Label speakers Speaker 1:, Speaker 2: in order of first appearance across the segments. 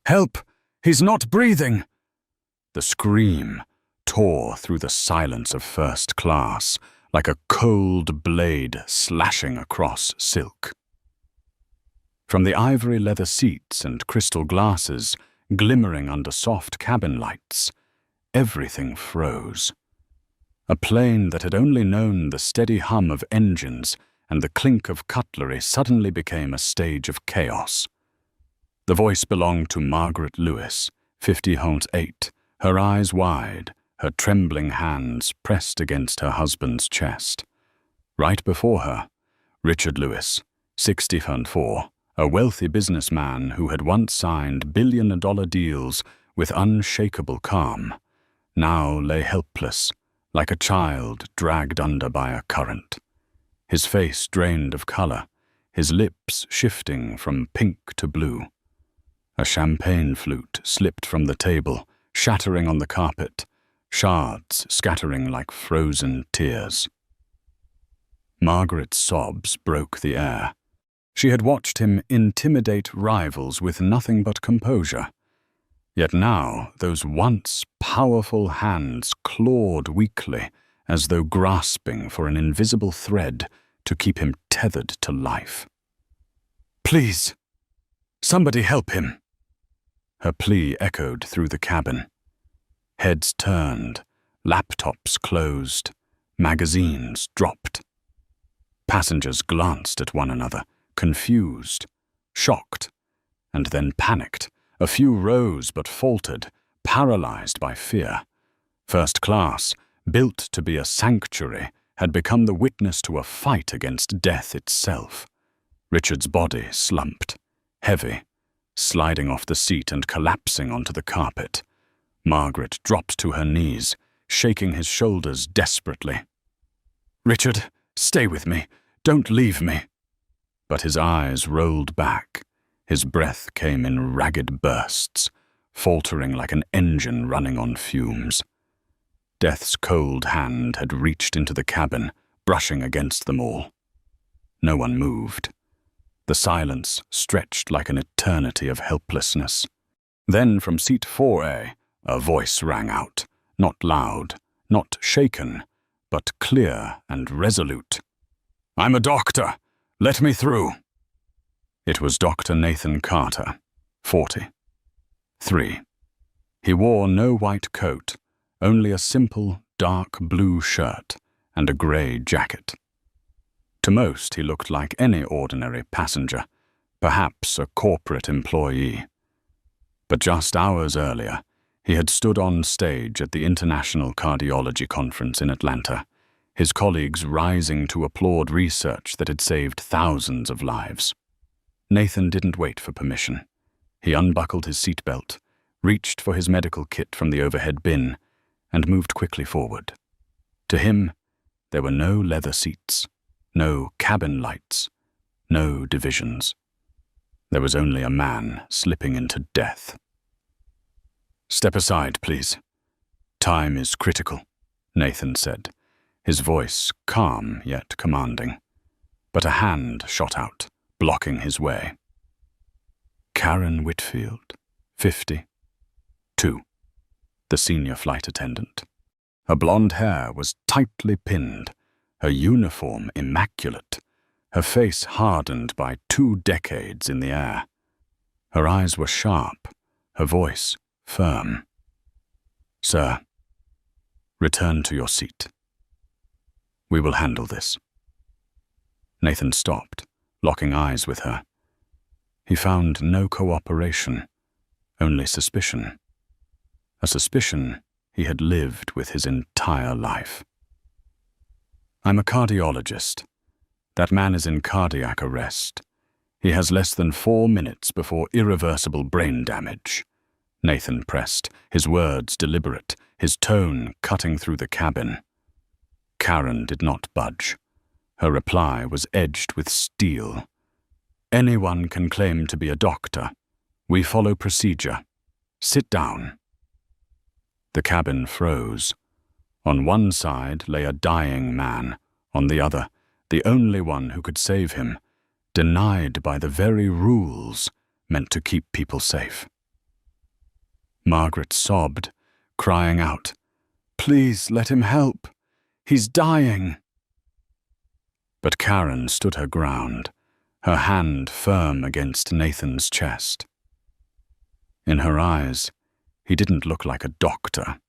Speaker 1: "Help! He's not breathing!" The scream tore through the silence of first class like a cold blade slashing across silk. From the ivory leather seats and crystal glasses glimmering under soft cabin lights, everything froze. A plane that had only known the steady hum of engines and the clink of cutlery suddenly became a stage of chaos. The voice belonged to Margaret Lewis, 50-8, her eyes wide, her trembling hands pressed against her husband's chest. Right before her, Richard Lewis, 60-4, a wealthy businessman who had once signed billion-dollar deals with unshakable calm, now lay helpless, like a child dragged under by a current. His face drained of color, his lips shifting from pink to blue. A champagne flute slipped from the table, shattering on the carpet, shards scattering like frozen tears. Margaret's sobs broke the air. She had watched him intimidate rivals with nothing but composure. Yet now those once powerful hands clawed weakly, as though grasping for an invisible thread to keep him tethered to life. "Please, somebody help him!" Her plea echoed through the cabin. Heads turned, laptops closed, magazines dropped. Passengers glanced at one another, confused, shocked, and then panicked. A few rose but faltered, paralyzed by fear. First class, built to be a sanctuary, had become the witness to a fight against death itself. Richard's body slumped, heavy, sliding off the seat and collapsing onto the carpet. Margaret dropped to her knees, shaking his shoulders desperately. "Richard, stay with me. Don't leave me." But his eyes rolled back. His breath came in ragged bursts, faltering like an engine running on fumes. Death's cold hand had reached into the cabin, brushing against them all. No one moved. The silence stretched like an eternity of helplessness. Then from seat 4A, a voice rang out, not loud, not shaken, but clear and resolute. "I'm a doctor. Let me through." It was Dr. Nathan Carter, 40. 3. He wore no white coat, only a simple, dark blue shirt and a grey jacket. To most, he looked like any ordinary passenger, perhaps a corporate employee. But just hours earlier, he had stood on stage at the International Cardiology Conference in Atlanta, his colleagues rising to applaud research that had saved thousands of lives. Nathan didn't wait for permission. He unbuckled his seatbelt, reached for his medical kit from the overhead bin, and moved quickly forward. To him, there were no leather seats, no cabin lights, no divisions. There was only a man slipping into death. "Step aside, please. Time is critical," Nathan said, his voice calm yet commanding. But a hand shot out, blocking his way. Karen Whitfield, 50, 2, the senior flight attendant. Her blonde hair was tightly pinned, her uniform immaculate, her face hardened by 2 decades in the air. Her eyes were sharp, her voice firm. "Sir, return to your seat. We will handle this." Nathan stopped, locking eyes with her. He found no cooperation, only suspicion. A suspicion he had lived with his entire life. "I'm a cardiologist. That man is in cardiac arrest. He has less than 4 minutes before irreversible brain damage," Nathan pressed, his words deliberate, his tone cutting through the cabin. Karen did not budge. Her reply was edged with steel. "Anyone can claim to be a doctor. We follow procedure. Sit down." The cabin froze. On one side lay a dying man, on the other, the only one who could save him, denied by the very rules meant to keep people safe. Margaret sobbed, crying out, "Please let him help. He's dying." But Karen stood her ground, her hand firm against Nathan's chest. In her eyes, he didn't look like a doctor.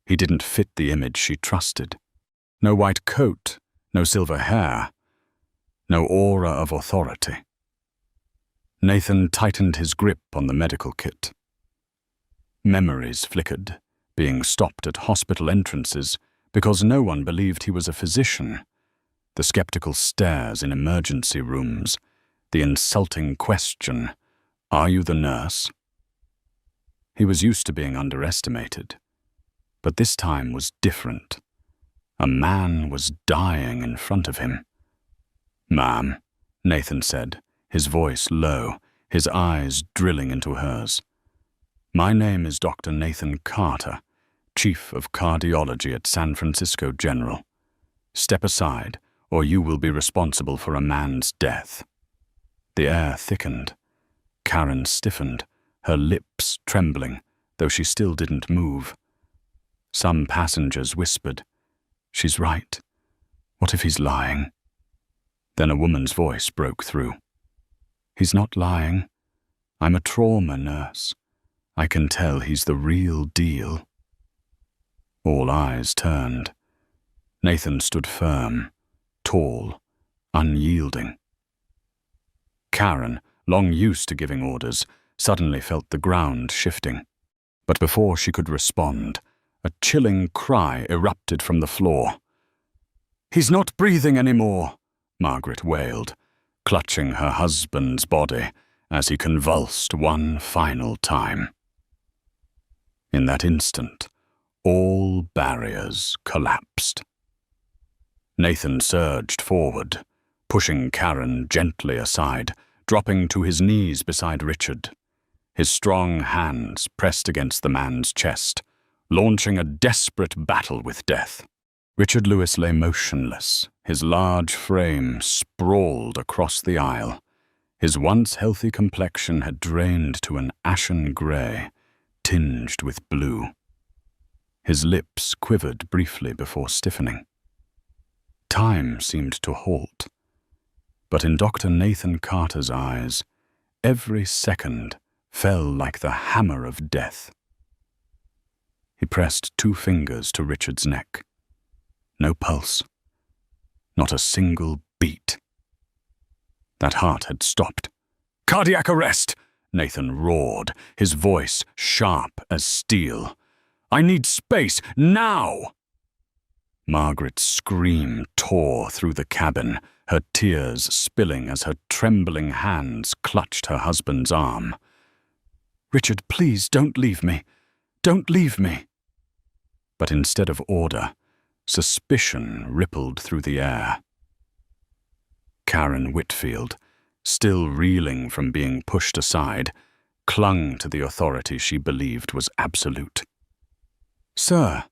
Speaker 1: He didn't fit the image she trusted. No white coat, no silver hair, no aura of authority. Nathan tightened his grip on the medical kit. Memories flickered, being stopped at hospital entrances because no one believed he was a physician. The skeptical stares in emergency rooms, the insulting question, "Are you the nurse?" He was used to being underestimated, but this time was different. A man was dying in front of him. "Ma'am," Nathan said, his voice low, his eyes drilling into hers. "My name is Dr. Nathan Carter, Chief of Cardiology at San Francisco General. Step aside, or you will be responsible for a man's death." The air thickened. Karen stiffened, her lips trembling, though she still didn't move. Some passengers whispered, "She's right. What if he's lying?" Then a woman's voice broke through. "He's not lying. I'm a trauma nurse. I can tell he's the real deal." All eyes turned. Nathan stood firm, tall, unyielding. Karen, long used to giving orders, suddenly felt the ground shifting. But before she could respond, a chilling cry erupted from the floor. "He's not breathing anymore," Margaret wailed, clutching her husband's body as he convulsed one final time. In that instant, all barriers collapsed. Nathan surged forward, pushing Karen gently aside, dropping to his knees beside Richard. His strong hands pressed against the man's chest, launching a desperate battle with death. Richard Lewis lay motionless, his large frame sprawled across the aisle. His once healthy complexion had drained to an ashen grey, tinged with blue. His lips quivered briefly before stiffening. Time seemed to halt, but in Dr. Nathan Carter's eyes, every second fell like the hammer of death. He pressed 2 fingers to Richard's neck. No pulse. Not a single beat. That heart had stopped. "Cardiac arrest!" Nathan roared, his voice sharp as steel. "I need space, now!" Margaret's scream tore through the cabin, her tears spilling as her trembling hands clutched her husband's arm. "Richard, please, don't leave me. Don't leave me." But instead of order, suspicion rippled through the air. Karen Whitfield, still reeling from being pushed aside, clung to the authority she believed was absolute. "Sir,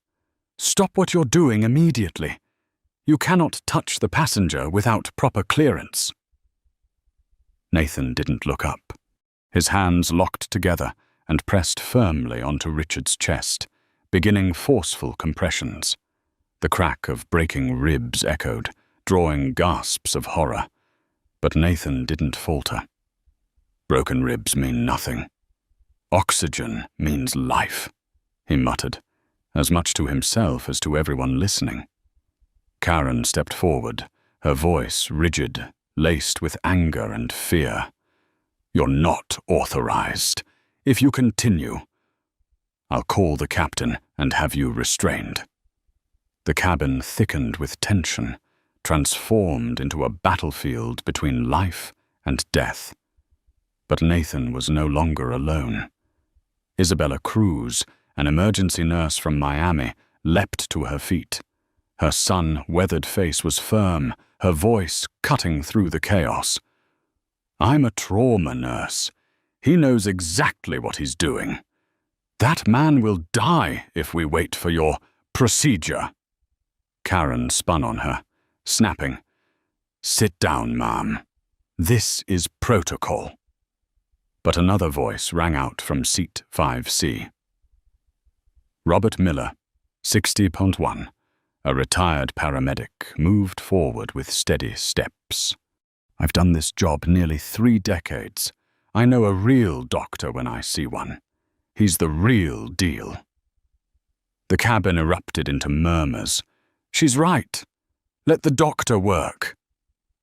Speaker 1: stop what you're doing immediately. You cannot touch the passenger without proper clearance." Nathan didn't look up. His hands locked together and pressed firmly onto Richard's chest, beginning forceful compressions. The crack of breaking ribs echoed, drawing gasps of horror. But Nathan didn't falter. "Broken ribs mean nothing. Oxygen means life," he muttered, as much to himself as to everyone listening. Karen stepped forward, her voice rigid, laced with anger and fear. "You're not authorized. If you continue, I'll call the captain and have you restrained." The cabin thickened with tension, transformed into a battlefield between life and death. But Nathan was no longer alone. Isabella Cruz, an emergency nurse from Miami, leapt to her feet. Her sun-weathered face was firm, her voice cutting through the chaos. "I'm a trauma nurse. He knows exactly what he's doing. That man will die if we wait for your procedure." Karen spun on her, snapping, "Sit down, ma'am. This is protocol." But another voice rang out from seat 5C. Robert Miller, 60.1, a retired paramedic, moved forward with steady steps. I've done this job nearly 3 decades. I know a real doctor when I see one. He's the real deal. The cabin erupted into murmurs. She's right. Let the doctor work.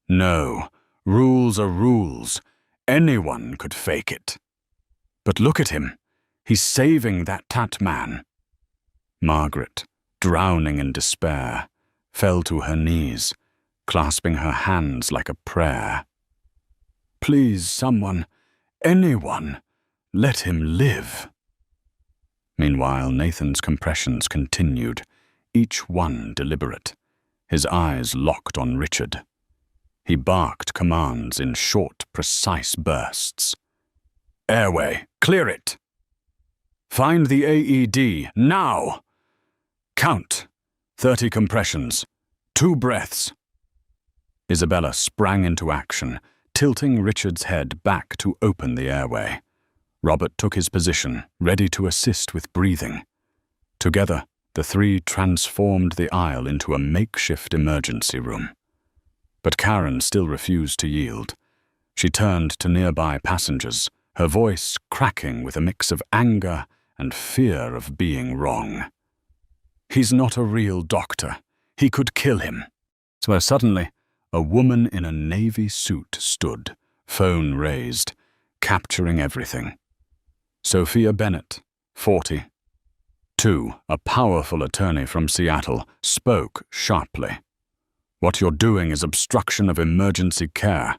Speaker 1: No, rules are rules. Anyone could fake it. But look at him. He's saving that tat man. Margaret, drowning in despair, fell to her knees, clasping her hands like a prayer. Please, someone, anyone, let him live. Meanwhile, Nathan's compressions continued, each one deliberate, his eyes locked on Richard. He barked commands in short, precise bursts. Airway, clear it! Find the AED, now! Count. 30 compressions. 2 breaths. Isabella sprang into action, tilting Richard's head back to open the airway. Robert took his position, ready to assist with breathing. Together, the 3 transformed the aisle into a makeshift emergency room. But Karen still refused to yield. She turned to nearby passengers, her voice cracking with a mix of anger and fear of being wrong. He's not a real doctor. He could kill him. So suddenly, a woman in a navy suit stood, phone raised, capturing everything. Sophia Bennett, 40. 2, a powerful attorney from Seattle, spoke sharply. What you're doing is obstruction of emergency care.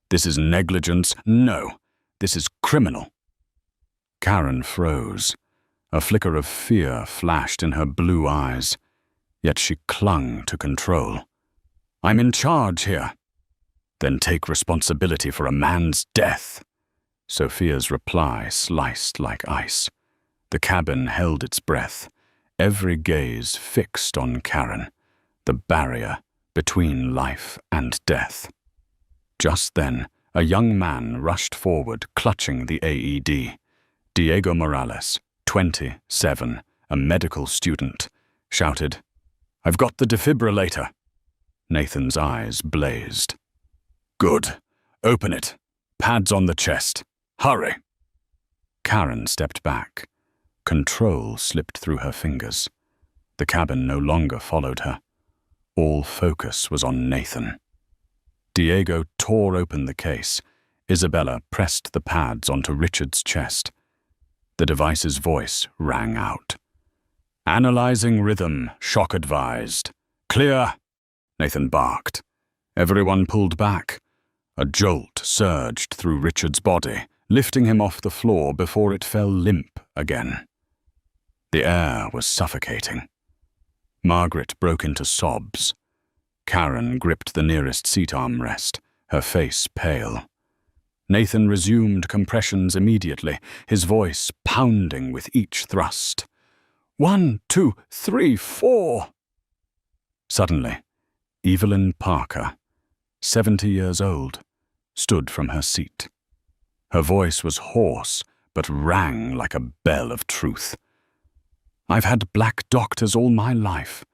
Speaker 1: This is negligence. No, this is criminal. Karen froze. A flicker of fear flashed in her blue eyes, yet she clung to control. I'm in charge here. Then take responsibility for a man's death. Sophia's reply sliced like ice. The cabin held its breath, every gaze fixed on Karen, the barrier between life and death. Just then, a young man rushed forward, clutching the AED. Diego Morales, 27, a medical student, shouted, I've got the defibrillator. Nathan's eyes blazed. Good. Open it. Pads on the chest. Hurry. Karen stepped back. Control slipped through her fingers. The cabin no longer followed her. All focus was on Nathan. Diego tore open the case. Isabella pressed the pads onto Richard's chest. The device's voice rang out. Analyzing rhythm, shock advised. Clear, Nathan barked. Everyone pulled back. A jolt surged through Richard's body, lifting him off the floor before it fell limp again. The air was suffocating. Margaret broke into sobs. Karen gripped the nearest seat armrest, her face pale. Nathan resumed compressions immediately, his voice pounding with each thrust. 1, 2, 3, 4. Suddenly, Evelyn Parker, 70 years old, stood from her seat. Her voice was hoarse, but rang like a bell of truth. I've had black doctors all my life.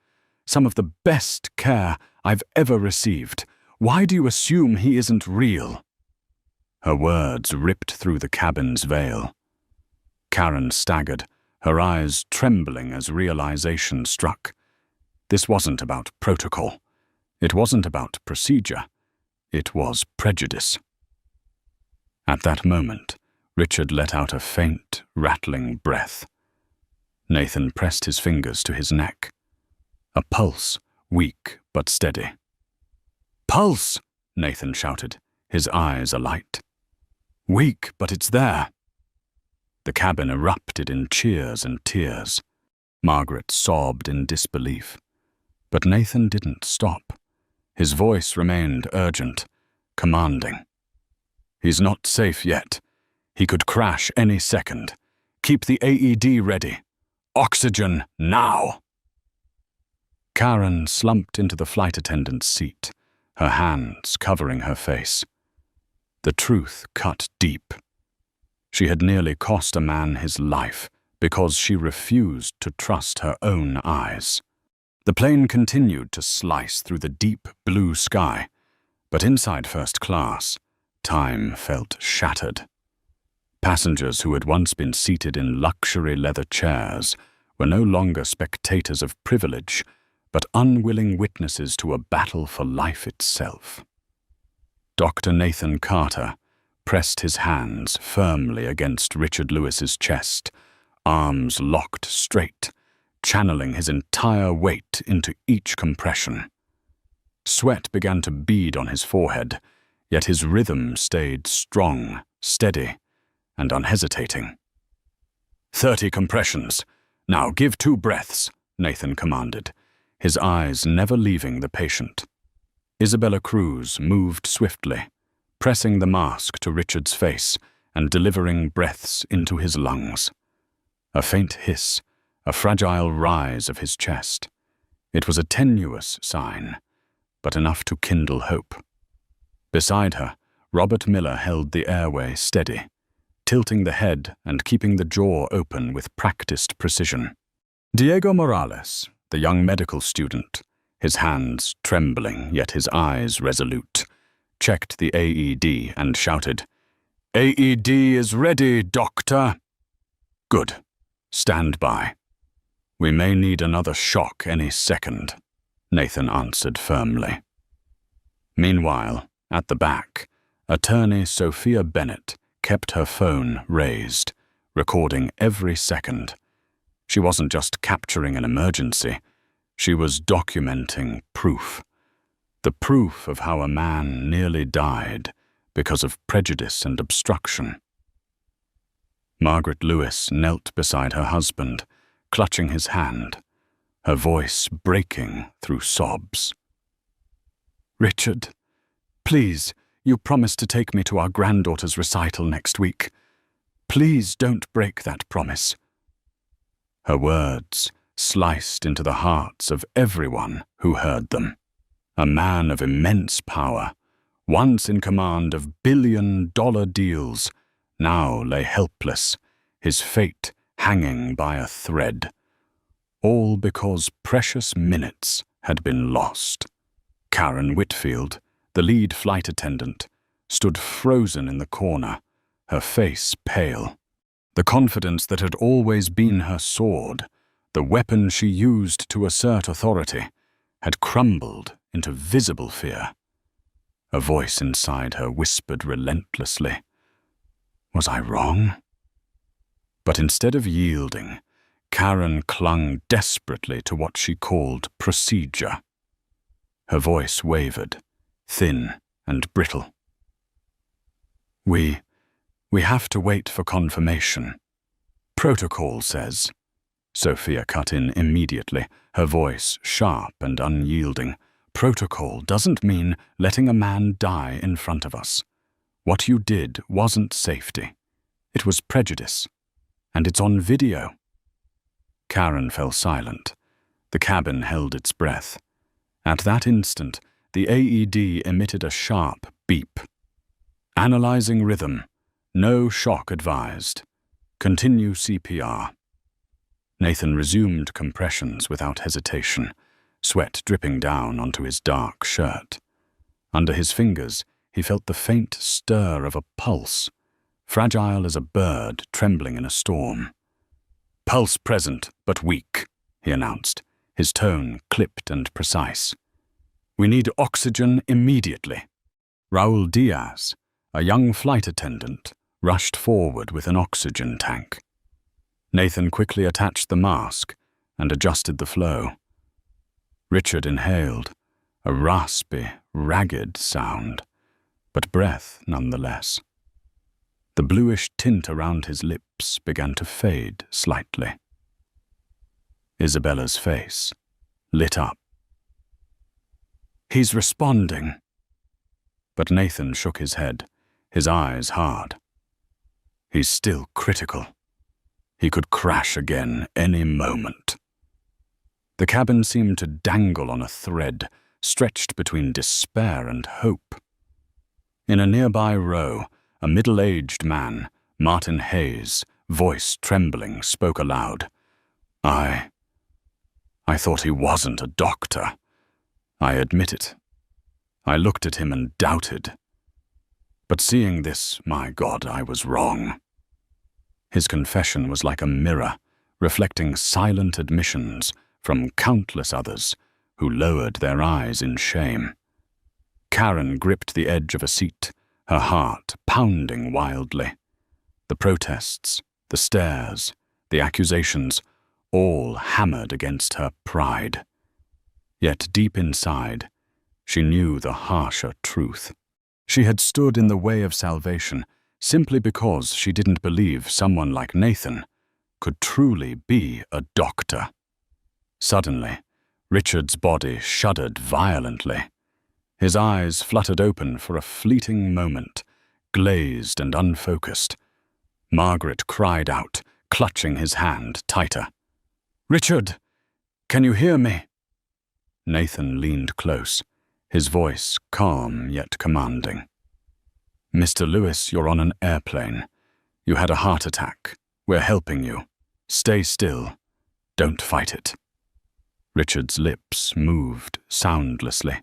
Speaker 1: Some of the best care I've ever received. Why do you assume he isn't real? Her words ripped through the cabin's veil. Karen staggered, her eyes trembling as realization struck. This wasn't about protocol. It wasn't about procedure. It was prejudice. At that moment, Richard let out a faint, rattling breath. Nathan pressed his fingers to his neck. A pulse, weak but steady. Pulse! Nathan shouted, his eyes alight. Weak, but it's there. The cabin erupted in cheers and tears. Margaret sobbed in disbelief. But Nathan didn't stop. His voice remained urgent, commanding. He's not safe yet. He could crash any second. Keep the AED ready. Oxygen now! Karen slumped into the flight attendant's seat, her hands covering her face. The truth cut deep. She had nearly cost a man his life because she refused to trust her own eyes. The plane continued to slice through the deep blue sky, but inside first class, time felt shattered. Passengers who had once been seated in luxury leather chairs were no longer spectators of privilege, but unwilling witnesses to a battle for life itself. Dr. Nathan Carter pressed his hands firmly against Richard Lewis's chest, arms locked straight, channeling his entire weight into each compression. Sweat began to bead on his forehead, yet his rhythm stayed strong, steady, and unhesitating. 30 compressions. Now give 2 breaths, Nathan commanded, his eyes never leaving the patient. Isabella Cruz moved swiftly, pressing the mask to Richard's face and delivering breaths into his lungs. A faint hiss, a fragile rise of his chest. It was a tenuous sign, but enough to kindle hope. Beside her, Robert Miller held the airway steady, tilting the head and keeping the jaw open with practiced precision. Diego Morales, the young medical student, his hands trembling yet his eyes resolute, checked the AED and shouted, "AED is ready, Doctor." "Good. Stand by. We may need another shock any second," Nathan answered firmly. Meanwhile, at the back, attorney Sophia Bennett kept her phone raised, recording every second. She wasn't just capturing an emergency, she was documenting proof. The proof of how a man nearly died because of prejudice and obstruction. Margaret Lewis knelt beside her husband, clutching his hand, her voice breaking through sobs. "Richard, please, you promised to take me to our granddaughter's recital next week. Please don't break that promise." Her words sliced into the hearts of everyone who heard them. A man of immense power, once in command of billion-dollar deals, now lay helpless, his fate hanging by a thread. All because precious minutes had been lost. Karen Whitfield, the lead flight attendant, stood frozen in the corner, her face pale. The confidence that had always been her sword, the weapon she used to assert authority, had crumbled into visible fear. A voice inside her whispered relentlessly, "Was I wrong?" But instead of yielding, Karen clung desperately to what she called procedure. Her voice wavered, thin and brittle. We have to wait for confirmation. Protocol says." Sophia cut in immediately, her voice sharp and unyielding. "Protocol doesn't mean letting a man die in front of us. What you did wasn't safety. It was prejudice. And it's on video." Karen fell silent. The cabin held its breath. At that instant, the AED emitted a sharp beep. "Analyzing rhythm. No shock advised. Continue CPR." Nathan resumed compressions without hesitation, sweat dripping down onto his dark shirt. Under his fingers, he felt the faint stir of a pulse, fragile as a bird trembling in a storm. "Pulse present, but weak," he announced, his tone clipped and precise. "We need oxygen immediately." Raul Diaz, a young flight attendant, rushed forward with an oxygen tank. Nathan quickly attached the mask and adjusted the flow. Richard inhaled, a raspy, ragged sound, but breath nonetheless. The bluish tint around his lips began to fade slightly. Isabella's face lit up. "He's responding." But Nathan shook his head, his eyes hard. "He's still critical. He could crash again any moment." The cabin seemed to dangle on a thread, stretched between despair and hope. In a nearby row, a middle-aged man, Martin Hayes, voice trembling, spoke aloud. I thought he wasn't a doctor. I admit it. I looked at him and doubted. But seeing this, my God, I was wrong. His confession was like a mirror, reflecting silent admissions from countless others who lowered their eyes in shame. Karen gripped the edge of a seat, her heart pounding wildly. The protests, the stares, the accusations, all hammered against her pride. Yet deep inside, she knew the harsher truth. She had stood in the way of salvation simply because she didn't believe someone like Nathan could truly be a doctor. Suddenly, Richard's body shuddered violently. His eyes fluttered open for a fleeting moment, glazed and unfocused. Margaret cried out, clutching his hand tighter. "Richard, can you hear me?" Nathan leaned close, his voice calm yet commanding. "Mr. Lewis, you're on an airplane. You had a heart attack. We're helping you. Stay still. Don't fight it." Richard's lips moved soundlessly,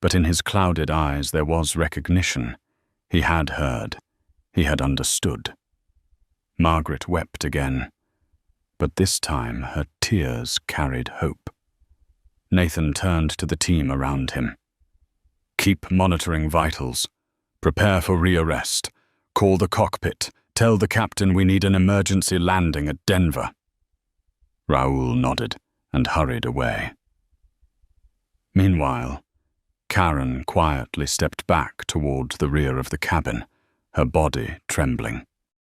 Speaker 1: but in his clouded eyes there was recognition. He had heard. He had understood. Margaret wept again, but this time her tears carried hope. Nathan turned to the team around him. "Keep monitoring vitals. Prepare for rearrest. Call the cockpit. Tell the captain we need an emergency landing at Denver." Raoul nodded and hurried away. Meanwhile, Karen quietly stepped back toward the rear of the cabin, her body trembling.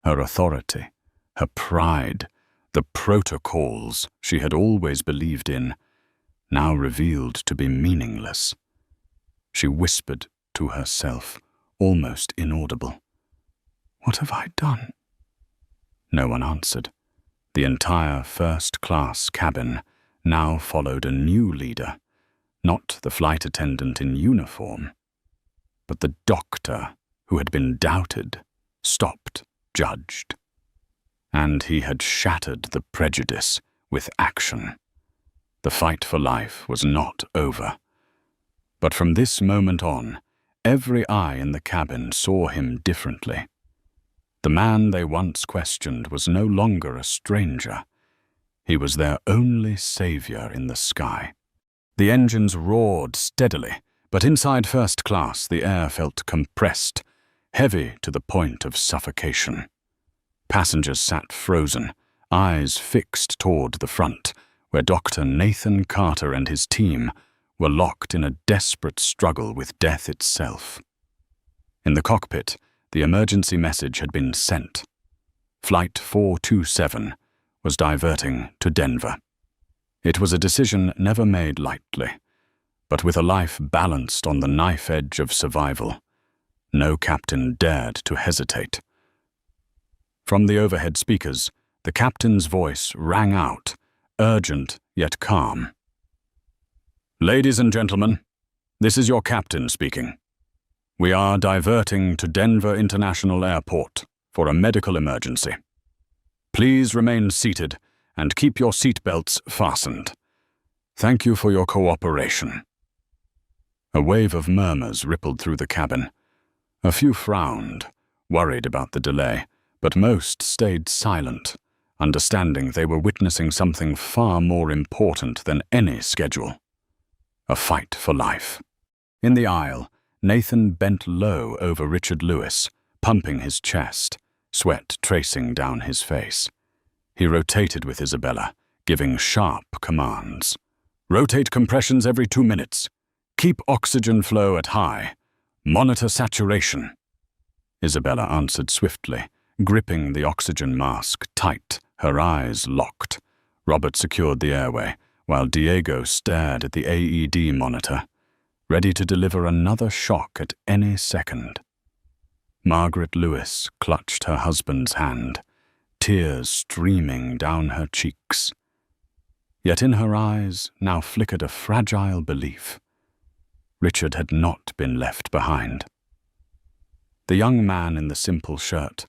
Speaker 1: Her authority, her pride, the protocols she had always believed in, now revealed to be meaningless. She whispered to herself, almost inaudible, "What have I done?" No one answered. The entire first-class cabin now followed a new leader, not the flight attendant in uniform, but the doctor who had been doubted, stopped, judged. And he had shattered the prejudice with action. The fight for life was not over. But from this moment on, every eye in the cabin saw him differently. The man they once questioned was no longer a stranger. He was their only savior in the sky. The engines roared steadily, but inside first class the air felt compressed, heavy to the point of suffocation. Passengers sat frozen, eyes fixed toward the front, where Dr. Nathan Carter and his team were locked in a desperate struggle with death itself. In the cockpit, the emergency message had been sent. Flight 427 was diverting to Denver. It was a decision never made lightly, but with a life balanced on the knife edge of survival, no captain dared to hesitate. From the overhead speakers, the captain's voice rang out, urgent yet calm. "Ladies and gentlemen, this is your captain speaking. We are diverting to Denver International Airport for a medical emergency. Please remain seated and keep your seatbelts fastened. Thank you for your cooperation." A wave of murmurs rippled through the cabin. A few frowned, worried about the delay, but most stayed silent, understanding they were witnessing something far more important than any schedule. A fight for life. In the aisle, Nathan bent low over Richard Lewis, pumping his chest, sweat tracing down his face. He rotated with Isabella, giving sharp commands. "Rotate compressions every 2 minutes. Keep oxygen flow at high. Monitor saturation." Isabella answered swiftly, gripping the oxygen mask tight, her eyes locked. Robert secured the airway, while Diego stared at the AED monitor, ready to deliver another shock at any second. Margaret Lewis clutched her husband's hand, tears streaming down her cheeks. Yet in her eyes now flickered a fragile belief. Richard had not been left behind. The young man in the simple shirt,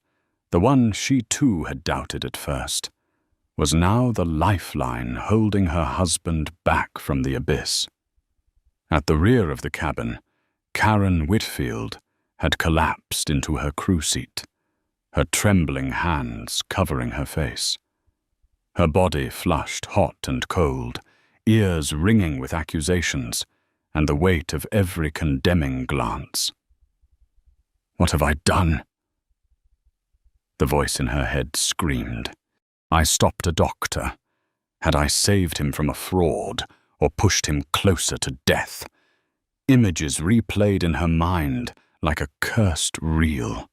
Speaker 1: the one she too had doubted at first, was now the lifeline holding her husband back from the abyss. At the rear of the cabin, Karen Whitfield had collapsed into her crew seat, her trembling hands covering her face. Her body flushed hot and cold, ears ringing with accusations, and the weight of every condemning glance. "What have I done?" The voice in her head screamed. "I stopped a doctor. Had I saved him from a fraud, or pushed him closer to death?" Images replayed in her mind like a cursed reel.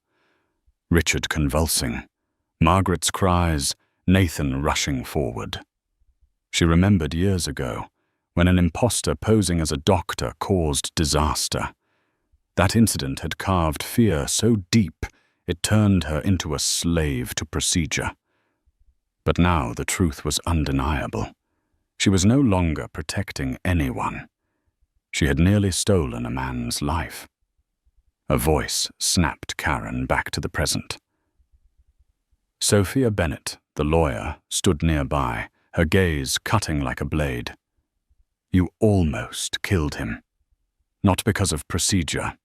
Speaker 1: Richard convulsing, Margaret's cries, Nathan rushing forward. She remembered years ago, when an imposter posing as a doctor caused disaster. That incident had carved fear so deep it turned her into a slave to procedure. But now the truth was undeniable. She was no longer protecting anyone. She had nearly stolen a man's life. A voice snapped Karen back to the present. Sophia Bennett, the lawyer, stood nearby, her gaze cutting like a blade. "You almost killed him. Not because of procedure.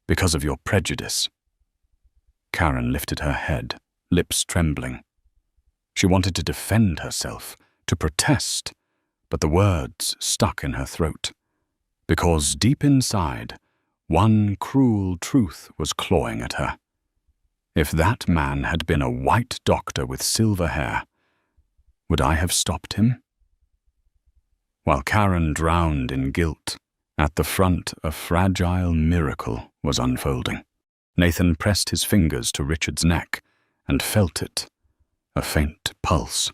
Speaker 1: Because of your prejudice." Karen lifted her head, lips trembling. She wanted to defend herself, to protest, but the words stuck in her throat. Because deep inside, one cruel truth was clawing at her. If that man had been a white doctor with silver hair, would I have stopped him? While Karen drowned in guilt, at the front a fragile miracle was unfolding. Nathan pressed his fingers to Richard's neck and felt it, a faint pulse.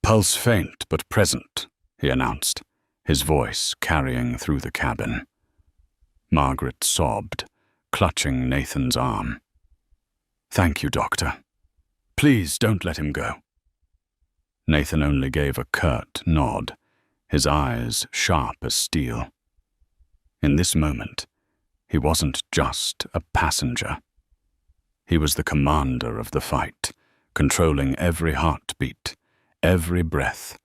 Speaker 1: "Pulse faint but present," he announced, his voice carrying through the cabin. Margaret sobbed, clutching Nathan's arm. "Thank you, Doctor. Please don't let him go." Nathan only gave a curt nod, his eyes sharp as steel. In this moment, he wasn't just a passenger. He was the commander of the fight, controlling every heartbeat, every breath,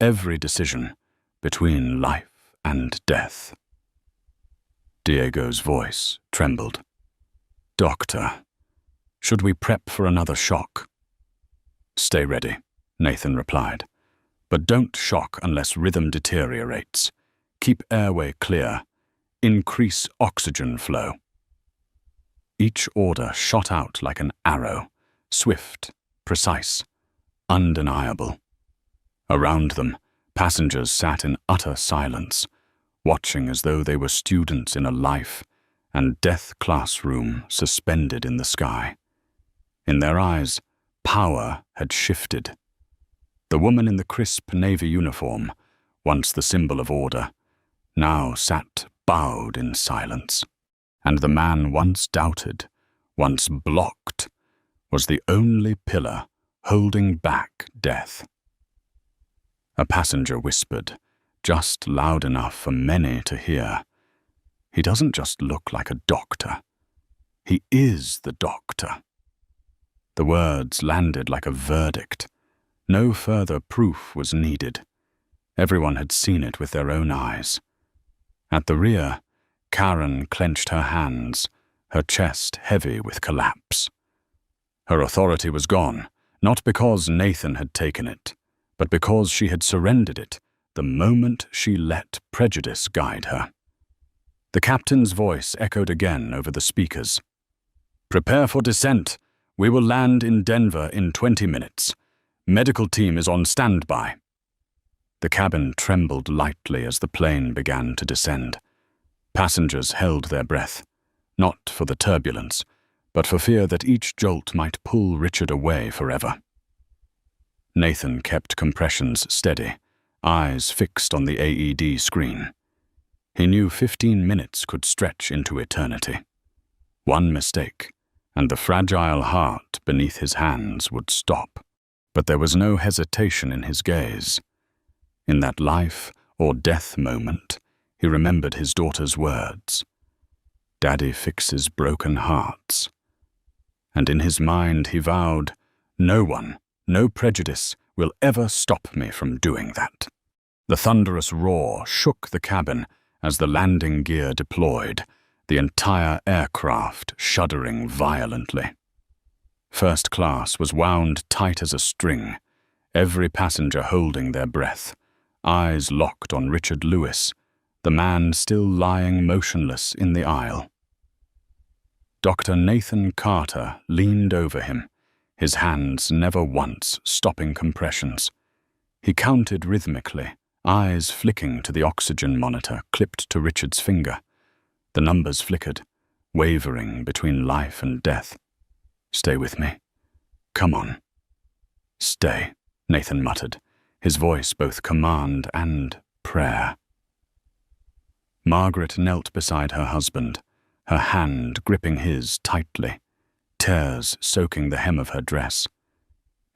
Speaker 1: every decision between life and death. Diego's voice trembled. "Doctor, should we prep for another shock?" "Stay ready," Nathan replied. "But don't shock unless rhythm deteriorates. Keep airway clear. Increase oxygen flow." Each order shot out like an arrow, swift, precise, undeniable. Around them, passengers sat in utter silence, watching as though they were students in a life and death classroom suspended in the sky. In their eyes, power had shifted. The woman in the crisp navy uniform, once the symbol of order, now sat bowed in silence. And the man once doubted, once blocked, was the only pillar holding back death. A passenger whispered, just loud enough for many to hear, "He doesn't just look like a doctor. He is the doctor." The words landed like a verdict. No further proof was needed. Everyone had seen it with their own eyes. At the rear, Karen clenched her hands, her chest heavy with collapse. Her authority was gone, not because Nathan had taken it, but because she had surrendered it the moment she let prejudice guide her. The captain's voice echoed again over the speakers. "Prepare for descent. We will land in Denver in 20 minutes. Medical team is on standby." The cabin trembled lightly as the plane began to descend. Passengers held their breath, not for the turbulence, but for fear that each jolt might pull Richard away forever. Nathan kept compressions steady, eyes fixed on the AED screen. He knew 15 minutes could stretch into eternity. One mistake, and the fragile heart beneath his hands would stop. But there was no hesitation in his gaze. In that life or death moment, he remembered his daughter's words. "Daddy fixes broken hearts." and in his mind he vowed, "No one, no prejudice, will ever stop me from doing that." The thunderous roar shook the cabin as the landing gear deployed, the entire aircraft shuddering violently. First class was wound tight as a string, every passenger holding their breath, eyes locked on Richard Lewis, the man still lying motionless in the aisle. Dr. Nathan Carter leaned over him, his hands never once stopping compressions. He counted rhythmically, eyes flicking to the oxygen monitor clipped to Richard's finger. The numbers flickered, wavering between life and death. "Stay with me. Come on." "Stay," Nathan muttered, his voice both command and prayer. Margaret knelt beside her husband, her hand gripping his tightly, tears soaking the hem of her dress.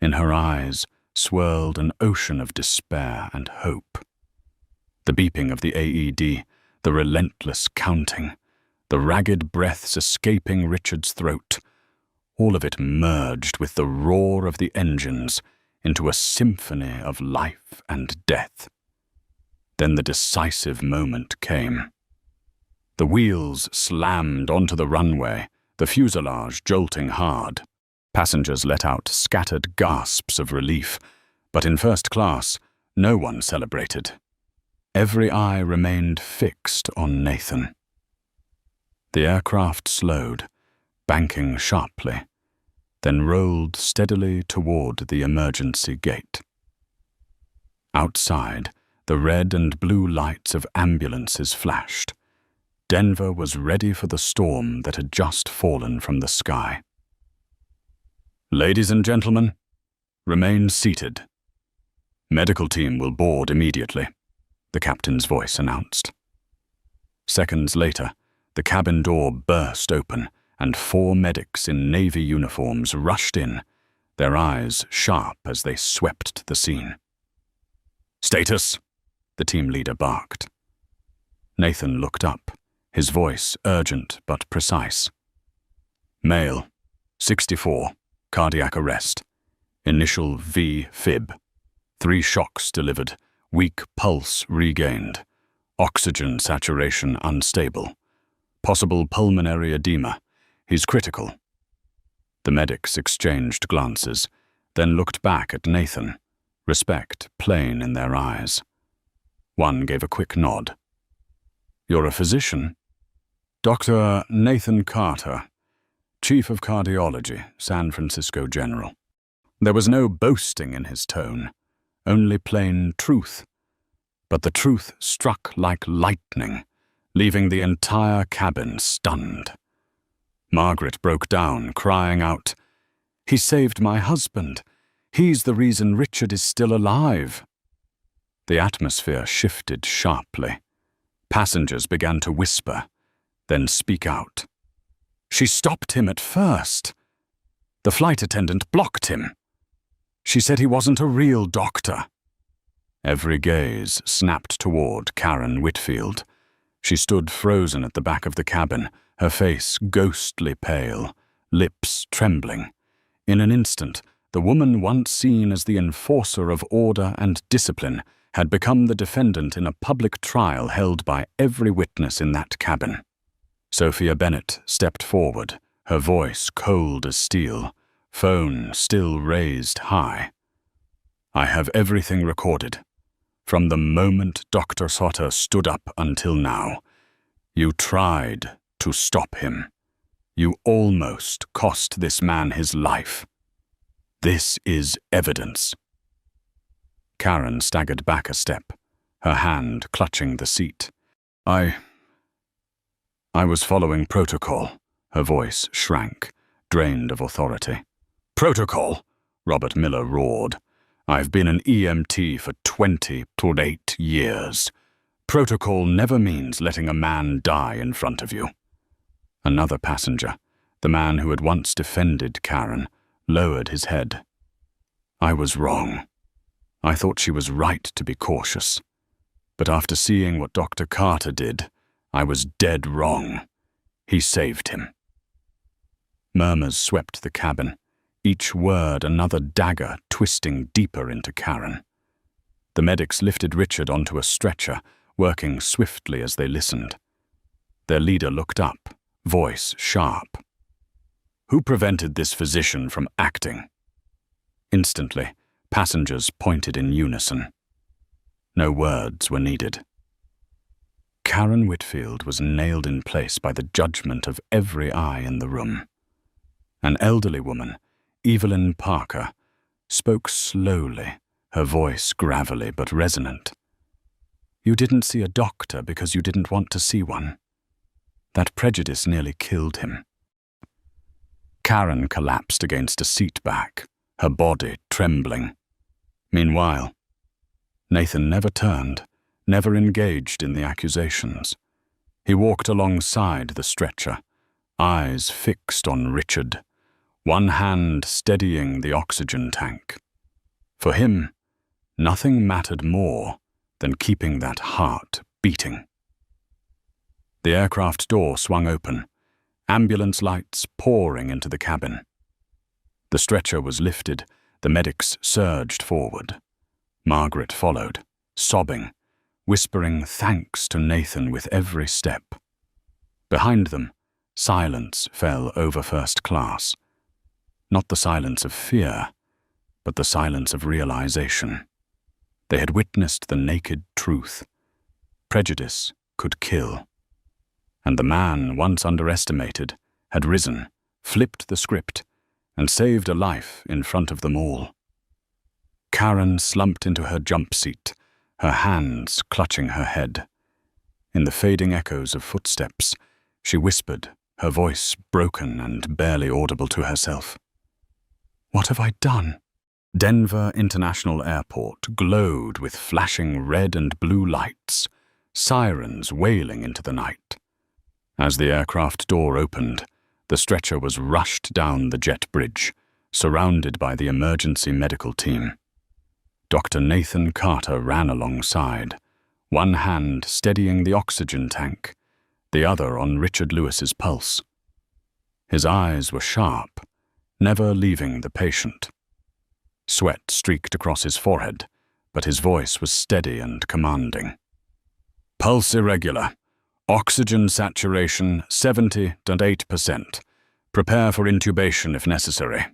Speaker 1: In her eyes swirled an ocean of despair and hope. The beeping of the AED, the relentless counting, the ragged breaths escaping Richard's throat, all of it merged with the roar of the engines into a symphony of life and death. Then the decisive moment came. The wheels slammed onto the runway, the fuselage jolting hard. Passengers let out scattered gasps of relief, but in first class, no one celebrated. Every eye remained fixed on Nathan. The aircraft slowed, banking sharply, then rolled steadily toward the emergency gate. Outside, the red and blue lights of ambulances flashed. Denver was ready for the storm that had just fallen from the sky. "Ladies and gentlemen, remain seated. Medical team will board immediately," the captain's voice announced. Seconds later, the cabin door burst open, and 4 medics in Navy uniforms rushed in, their eyes sharp as they swept the scene. "Status," the team leader barked. Nathan looked up, his voice urgent but precise. "Male, 64, cardiac arrest. Initial V-fib. 3 shocks delivered, weak pulse regained. Oxygen saturation unstable. Possible pulmonary edema. He's critical." The medics exchanged glances, then looked back at Nathan, respect plain in their eyes. One gave a quick nod. "You're a physician?" "Dr. Nathan Carter, Chief of Cardiology, San Francisco General." There was no boasting in his tone, only plain truth. But the truth struck like lightning, leaving the entire cabin stunned. Margaret broke down, crying out, "He saved my husband. He's the reason Richard is still alive." The atmosphere shifted sharply. Passengers began to whisper, then speak out. "She stopped him at first. The flight attendant blocked him. She said he wasn't a real doctor." Every gaze snapped toward Karen Whitfield. She stood frozen at the back of the cabin, her face ghostly pale, lips trembling. In an instant, the woman once seen as the enforcer of order and discipline had become the defendant in a public trial held by every witness in that cabin. Sophia Bennett stepped forward, her voice cold as steel, phone still raised high. "I have everything recorded. From the moment Dr. Sotter stood up until now, you tried to stop him. You almost cost this man his life. This is evidence." Karen staggered back a step, her hand clutching the seat. I was following protocol." Her voice shrank, drained of authority. "Protocol?" Robert Miller roared. "I've been an EMT for 28 years. Protocol never means letting a man die in front of you." Another passenger, the man who had once defended Karen, lowered his head. "I was wrong. I thought she was right to be cautious. But after seeing what Dr. Carter did, I was dead wrong. He saved him." Murmurs swept the cabin, each word another dagger twisting deeper into Karen. The medics lifted Richard onto a stretcher, working swiftly as they listened. Their leader looked up, voice sharp. "Who prevented this physician from acting?" Instantly, passengers pointed in unison. No words were needed. Karen Whitfield was nailed in place by the judgment of every eye in the room. An elderly woman, Evelyn Parker, spoke slowly, her voice gravelly but resonant. "You didn't see a doctor because you didn't want to see one. That prejudice nearly killed him." Karen collapsed against a seat back, her body trembling. Meanwhile, Nathan never turned, never engaged in the accusations. He walked alongside the stretcher, eyes fixed on Richard, one hand steadying the oxygen tank. For him, nothing mattered more than keeping that heart beating. The aircraft door swung open, ambulance lights pouring into the cabin. The stretcher was lifted, the medics surged forward. Margaret followed, sobbing, whispering thanks to Nathan with every step. Behind them, silence fell over first class. Not the silence of fear, but the silence of realization. They had witnessed the naked truth. Prejudice could kill. And the man, once underestimated, had risen, flipped the script, and saved a life in front of them all. Karen slumped into her jump seat, her hands clutching her head. In the fading echoes of footsteps, she whispered, her voice broken and barely audible to herself. "What have I done?" Denver International Airport glowed with flashing red and blue lights, sirens wailing into the night. As the aircraft door opened, the stretcher was rushed down the jet bridge, surrounded by the emergency medical team. Dr. Nathan Carter ran alongside, one hand steadying the oxygen tank, the other on Richard Lewis's pulse. His eyes were sharp, never leaving the patient. Sweat streaked across his forehead, but his voice was steady and commanding. "Pulse irregular. Oxygen saturation 70.8%. Prepare for intubation if necessary."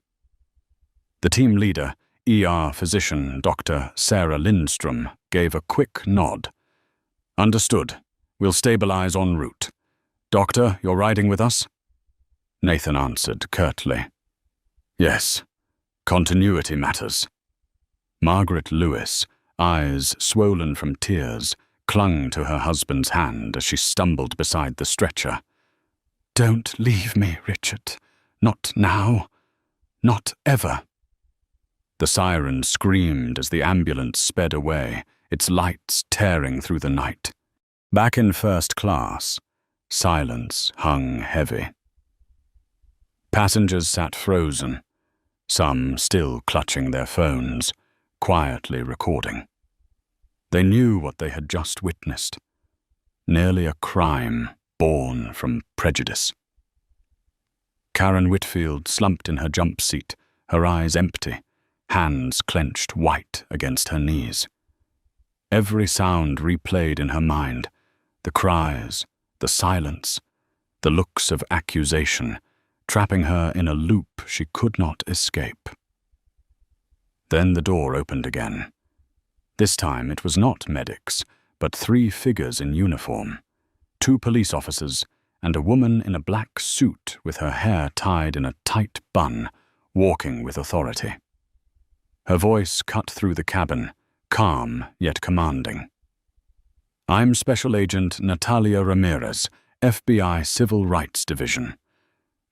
Speaker 1: The team leader, ER physician Dr. Sarah Lindstrom, gave a quick nod. "Understood. We'll stabilize en route. Doctor, you're riding with us?" Nathan answered curtly. "Yes. Continuity matters." Margaret Lewis, eyes swollen from tears, clung to her husband's hand as she stumbled beside the stretcher. "Don't leave me, Richard. Not now. Not ever." The siren screamed as the ambulance sped away, its lights tearing through the night. Back in first class, silence hung heavy. Passengers sat frozen, some still clutching their phones, quietly recording. They knew what they had just witnessed. Nearly a crime born from prejudice. Karen Whitfield slumped in her jump seat, her eyes empty, hands clenched white against her knees. Every sound replayed in her mind, the cries, the silence, the looks of accusation, trapping her in a loop she could not escape. Then the door opened again. This time it was not medics, but 3 figures in uniform, 2 police officers and a woman in a black suit with her hair tied in a tight bun, walking with authority. Her voice cut through the cabin, calm yet commanding. "I'm Special Agent Natalia Ramirez, FBI Civil Rights Division.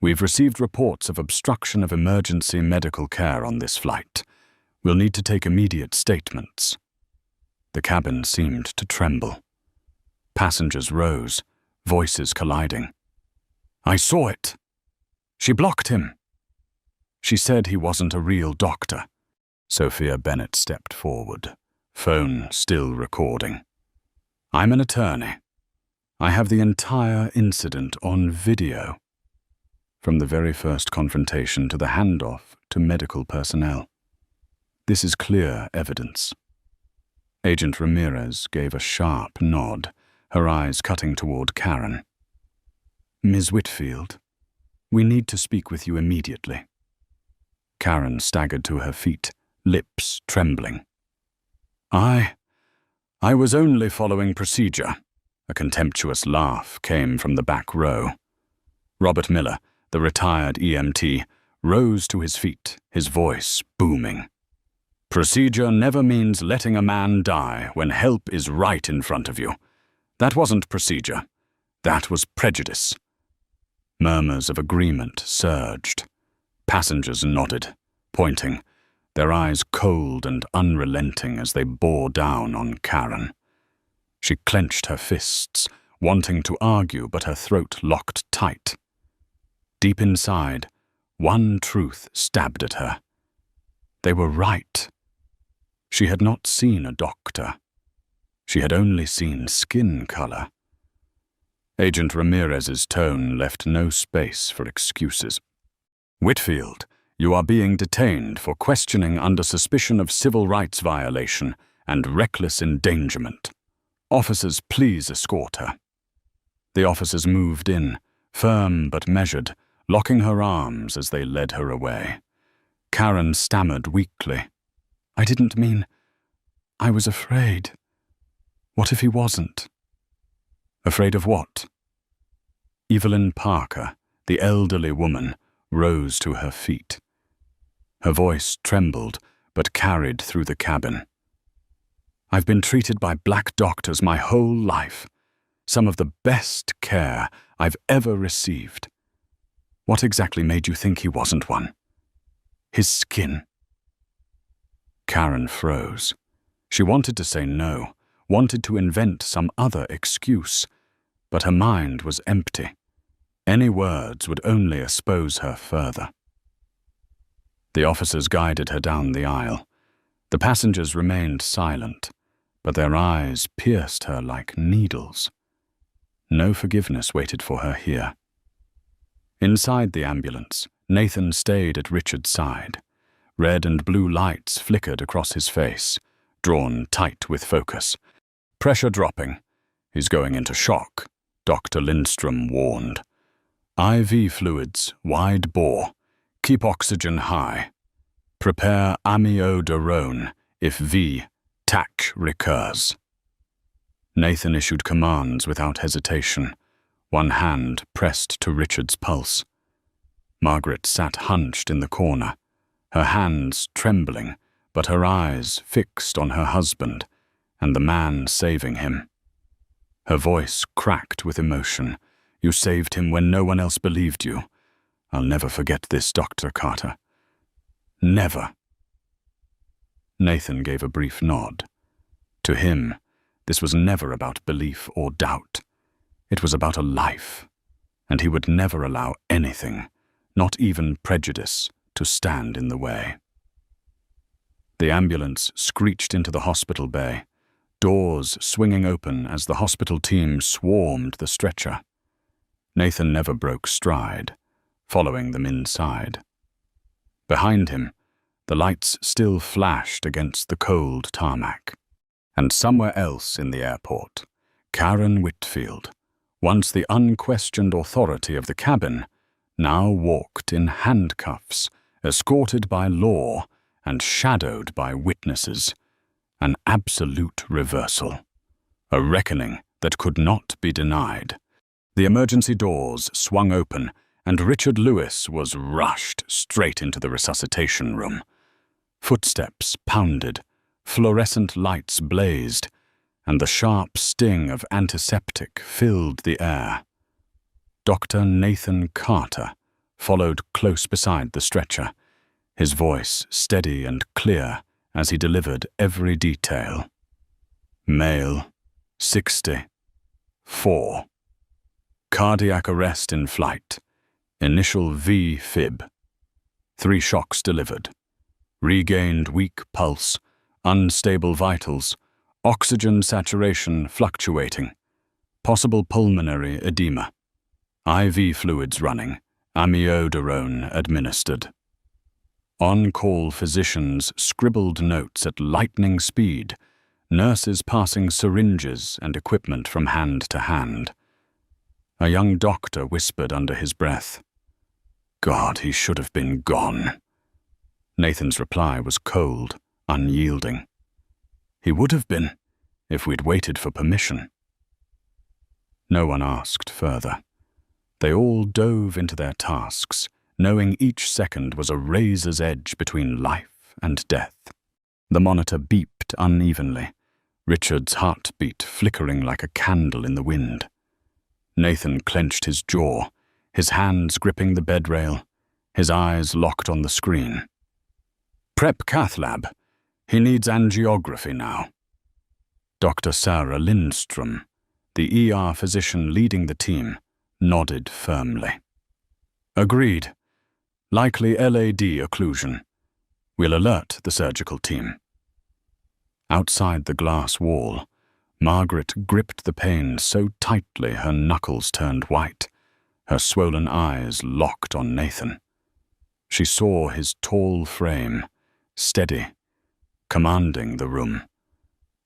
Speaker 1: We've received reports of obstruction of emergency medical care on this flight. We'll need to take immediate statements." The cabin seemed to tremble. Passengers rose, voices colliding. "I saw it. She blocked him." "She said he wasn't a real doctor." Sophia Bennett stepped forward, phone still recording. "I'm an attorney. I have the entire incident on video." from the very first confrontation to the handoff to medical personnel. This is clear evidence. Agent Ramirez gave a sharp nod, her eyes cutting toward Karen. "Ms. Whitfield, we need to speak with you immediately." Karen staggered to her feet, lips trembling. I was only following procedure." A contemptuous laugh came from the back row. Robert Miller, the retired EMT, rose to his feet, his voice booming. "Procedure never means letting a man die when help is right in front of you. That wasn't procedure. That was prejudice." Murmurs of agreement surged. Passengers nodded, pointing, their eyes cold and unrelenting as they bore down on Karen. She clenched her fists, wanting to argue, but her throat locked tight. Deep inside, one truth stabbed at her. They were right. She had not seen a doctor. She had only seen skin color. Agent Ramirez's tone left no space for excuses. "Whitfield, you are being detained for questioning under suspicion of civil rights violation and reckless endangerment. Officers, please escort her." The officers moved in, firm but measured, locking her arms as they led her away. Karen stammered weakly. "I didn't mean... I was afraid. What if he wasn't?" "Afraid of what?" Evelyn Parker, the elderly woman, rose to her feet. Her voice trembled, but carried through the cabin. "I've been treated by black doctors my whole life. Some of the best care I've ever received. What exactly made you think he wasn't one? His skin?" Karen froze. She wanted to say no, wanted to invent some other excuse, but her mind was empty. Any words would only expose her further. The officers guided her down the aisle. The passengers remained silent, but their eyes pierced her like needles. No forgiveness waited for her here. Inside the ambulance, Nathan stayed at Richard's side. Red and blue lights flickered across his face, drawn tight with focus. "Pressure dropping. He's going into shock," Dr. Lindstrom warned. "IV fluids, wide bore. Keep oxygen high. Prepare amiodarone if TAC recurs." Nathan issued commands without hesitation, one hand pressed to Richard's pulse. Margaret sat hunched in the corner, her hands trembling, but her eyes fixed on her husband and the man saving him. Her voice cracked with emotion. "You saved him when no one else believed you. I'll never forget this, Dr. Carter. Never." Nathan gave a brief nod. To him, this was never about belief or doubt. It was about a life, and he would never allow anything, not even prejudice, to stand in the way. The ambulance screeched into the hospital bay, doors swinging open as the hospital team swarmed the stretcher. Nathan never broke stride, following them inside. Behind him, the lights still flashed against the cold tarmac. And somewhere else in the airport, Karen Whitfield, once the unquestioned authority of the cabin, now walked in handcuffs, escorted by law and shadowed by witnesses. An absolute reversal. A reckoning that could not be denied. The emergency doors swung open, and Richard Lewis was rushed straight into the resuscitation room. Footsteps pounded, fluorescent lights blazed, and the sharp sting of antiseptic filled the air. Dr. Nathan Carter followed close beside the stretcher, his voice steady and clear as he delivered every detail. Male, 60, 4. Cardiac arrest in flight. Initial V fib. 3 shocks delivered. Regained weak pulse, unstable vitals, oxygen saturation fluctuating. Possible pulmonary edema. IV fluids running, amiodarone administered. On-call physicians scribbled notes at lightning speed, nurses passing syringes and equipment from hand to hand. A young doctor whispered under his breath, "God, he should have been gone." Nathan's reply was cold, unyielding. "He would have been, if we'd waited for permission." No one asked further. They all dove into their tasks, knowing each second was a razor's edge between life and death. The monitor beeped unevenly, Richard's heartbeat flickering like a candle in the wind. Nathan clenched his jaw, his hands gripping the bed rail, his eyes locked on the screen. "Prep cath lab. He needs angiography now." Dr. Sarah Lindstrom, the ER physician leading the team, nodded firmly. "Agreed. Likely LAD occlusion. We'll alert the surgical team." Outside the glass wall, Margaret gripped the pane so tightly her knuckles turned white, her swollen eyes locked on Nathan. She saw his tall frame, steady, commanding the room.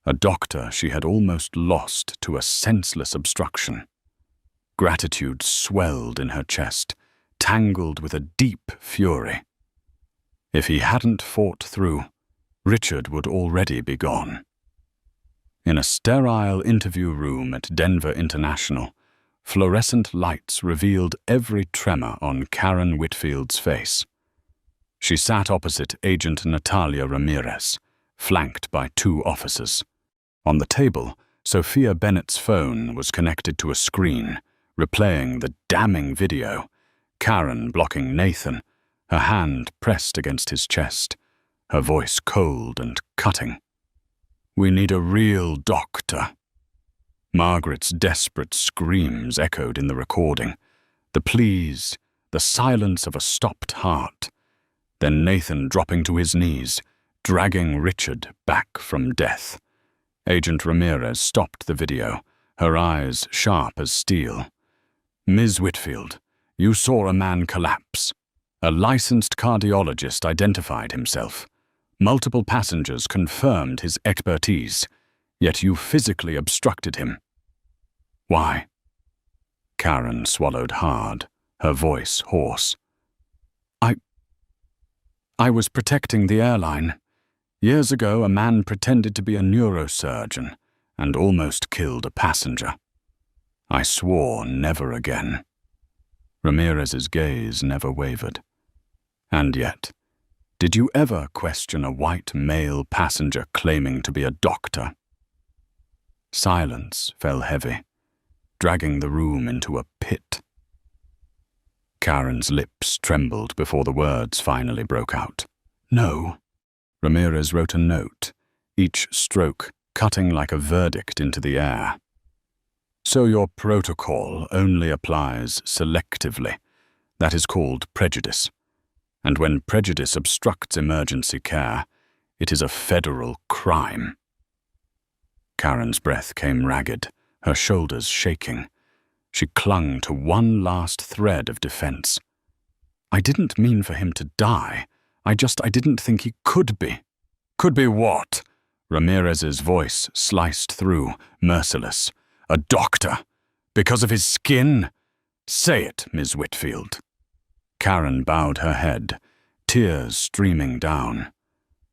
Speaker 1: A doctor she had almost lost to a senseless obstruction. Gratitude swelled in her chest, tangled with a deep fury. If he hadn't fought through, Richard would already be gone. In a sterile interview room at Denver International, fluorescent lights revealed every tremor on Karen Whitfield's face. She sat opposite Agent Natalia Ramirez, flanked by 2 officers. On the table, Sophia Bennett's phone was connected to a screen, replaying the damning video, Karen blocking Nathan, her hand pressed against his chest, her voice cold and cutting. "We need a real doctor." Margaret's desperate screams echoed in the recording, the pleas, the silence of a stopped heart. Then Nathan dropping to his knees, dragging Richard back from death. Agent Ramirez stopped the video, her eyes sharp as steel. "Ms. Whitfield, you saw a man collapse. A licensed cardiologist identified himself. Multiple passengers confirmed his expertise, yet you physically obstructed him. Why?" Karen swallowed hard, her voice hoarse. I was protecting the airline. Years ago, a man pretended to be a neurosurgeon and almost killed a passenger. I swore never again." Ramirez's gaze never wavered. "And yet, did you ever question a white male passenger claiming to be a doctor?" Silence fell heavy, dragging the room into a pit. Karen's lips trembled before the words finally broke out. "No." Ramirez wrote a note, each stroke cutting like a verdict into the air. "So your protocol only applies selectively. That is called prejudice. And when prejudice obstructs emergency care, it is a federal crime." Karen's breath came ragged, her shoulders shaking. She clung to one last thread of defense. "I didn't mean for him to die. I didn't think he could be." "Could be what?" Ramirez's voice sliced through, merciless. "A doctor? Because of his skin? Say it, Ms. Whitfield." Karen bowed her head, tears streaming down.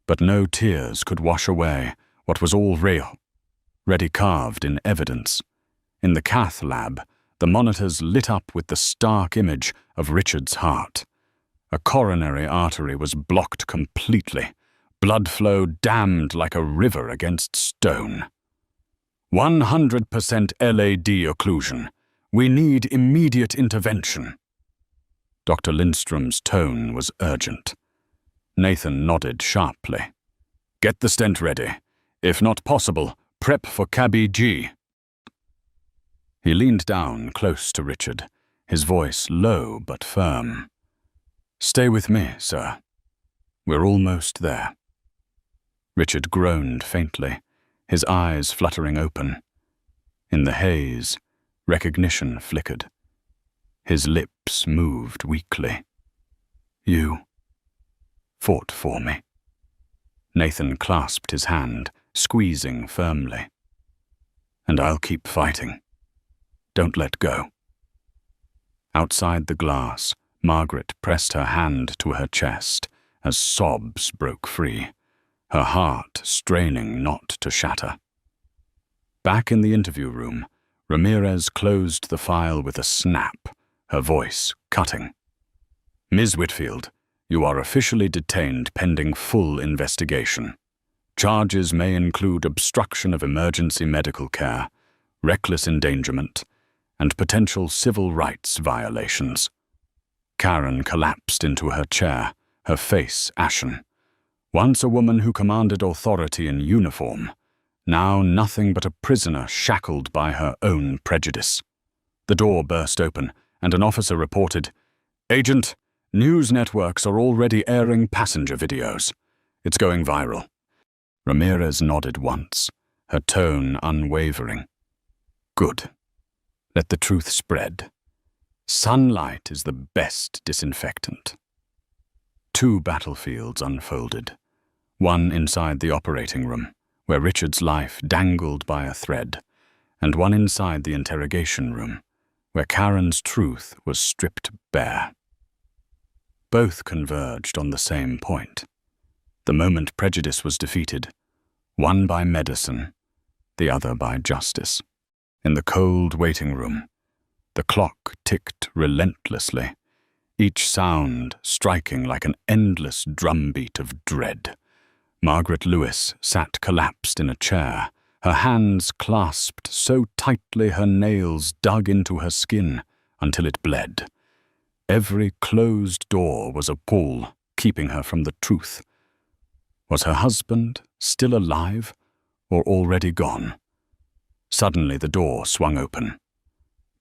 Speaker 1: But no tears could wash away what was all real, ready carved in evidence. In the cath lab, the monitors lit up with the stark image of Richard's heart. A coronary artery was blocked completely, blood flow dammed like a river against stone. 100% LAD occlusion. We need immediate intervention." Dr. Lindstrom's tone was urgent. Nathan nodded sharply. "Get the stent ready. If not possible, prep for Cabby G." He leaned down close to Richard, his voice low but firm. "Stay with me, sir. We're almost there." Richard groaned faintly, his eyes fluttering open. In the haze, recognition flickered. His lips moved weakly. You fought for me. Nathan clasped his hand, squeezing firmly. And I'll keep fighting. Don't let go. Outside the glass, Margaret pressed her hand to her chest as sobs broke free, her heart straining not to shatter. Back in the interview room, Ramirez closed the file with a snap, her voice cutting. Ms. Whitfield, you are officially detained pending full investigation. Charges may include obstruction of emergency medical care, reckless endangerment, and potential civil rights violations. Karen collapsed into her chair, her face ashen. Once a woman who commanded authority in uniform, now nothing but a prisoner shackled by her own prejudice. The door burst open, and an officer reported, "Agent, news networks are already airing passenger videos. It's going viral." Ramirez nodded once, her tone unwavering. Good. Let the truth spread. Sunlight is the best disinfectant. 2 battlefields unfolded, one inside the operating room, where Richard's life dangled by a thread, and one inside the interrogation room, where Karen's truth was stripped bare. Both converged on the same point. The moment prejudice was defeated, one by medicine, the other by justice. In the cold waiting room, the clock ticked relentlessly, each sound striking like an endless drumbeat of dread. Margaret Lewis sat collapsed in a chair, her hands clasped so tightly her nails dug into her skin until it bled. Every closed door was a pull, keeping her from the truth. Was her husband still alive or already gone? Suddenly the door swung open.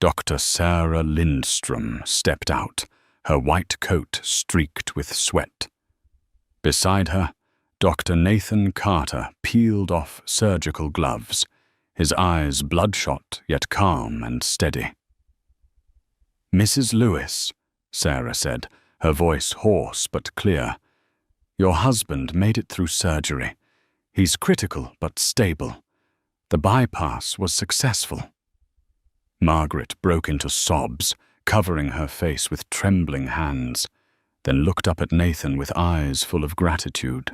Speaker 1: Dr. Sarah Lindstrom stepped out, her white coat streaked with sweat. Beside her, Dr. Nathan Carter peeled off surgical gloves, his eyes bloodshot yet calm and steady. "Mrs. Lewis," Sarah said, her voice hoarse but clear, "your husband made it through surgery. He's critical but stable. The bypass was successful." Margaret broke into sobs, covering her face with trembling hands, then looked up at Nathan with eyes full of gratitude.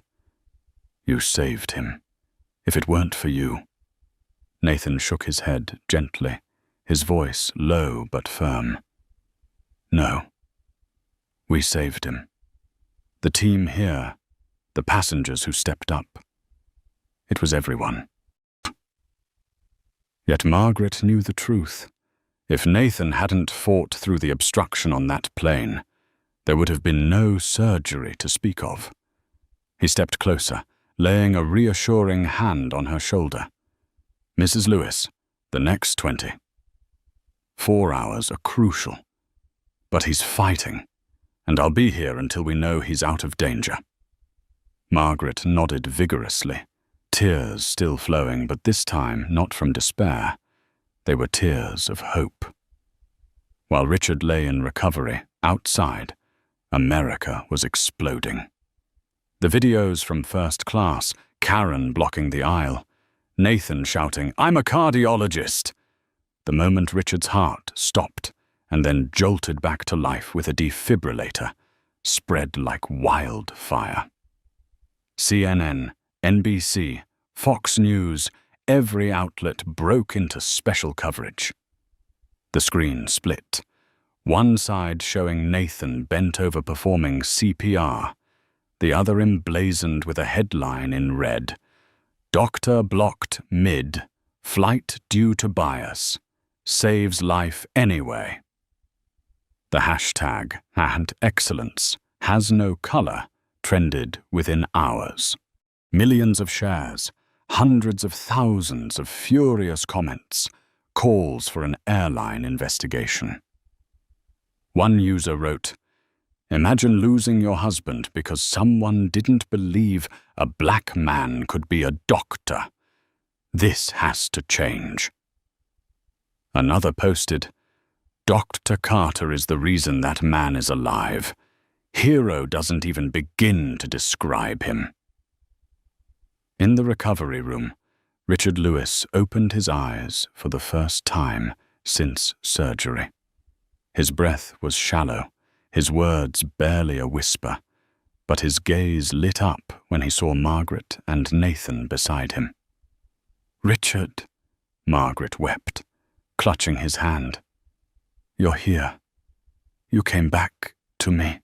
Speaker 1: "You saved him. If it weren't for you." Nathan shook his head gently, his voice low but firm. "No. We saved him. The team here, the passengers who stepped up. It was everyone." Yet Margaret knew the truth. If Nathan hadn't fought through the obstruction on that plane, there would have been no surgery to speak of. He stepped closer, laying a reassuring hand on her shoulder. "Mrs. Lewis, the next 20. 4 hours are crucial. But he's fighting, and I'll be here until we know he's out of danger." Margaret nodded vigorously, tears still flowing, but this time not from despair. They were tears of hope. While Richard lay in recovery, outside, America was exploding. The videos from first class, Karen blocking the aisle, Nathan shouting, "I'm a cardiologist!" The moment Richard's heart stopped and then jolted back to life with a defibrillator, spread like wildfire. CNN, NBC, Fox News, every outlet broke into special coverage. The screen split, one side showing Nathan bent over performing CPR, the other emblazoned with a headline in red, "Doctor blocked mid, flight due to bias, saves life anyway." The hashtag #excellence has no color trended within hours. Millions of shares, hundreds of thousands of furious comments, calls for an airline investigation. One user wrote, "Imagine losing your husband because someone didn't believe a black man could be a doctor. This has to change." Another posted, Dr. Carter is the reason that man is alive. Hero doesn't even begin to describe him. In the recovery room, Richard Lewis opened his eyes for the first time since surgery. His breath was shallow, his words barely a whisper, but his gaze lit up when he saw Margaret and Nathan beside him. "Richard," Margaret wept, clutching his hand. "You're here. You came back to me."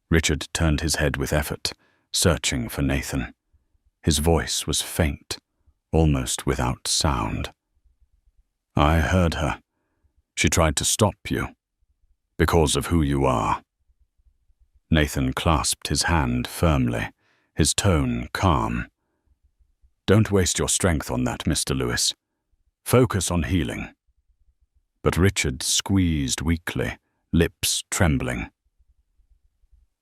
Speaker 1: Richard turned his head with effort, searching for Nathan. His voice was faint, almost without sound. "I heard her. She tried to stop you, because of who you are." Nathan clasped his hand firmly, his tone calm. "Don't waste your strength on that, Mr. Lewis. Focus on healing." But Richard squeezed weakly, lips trembling.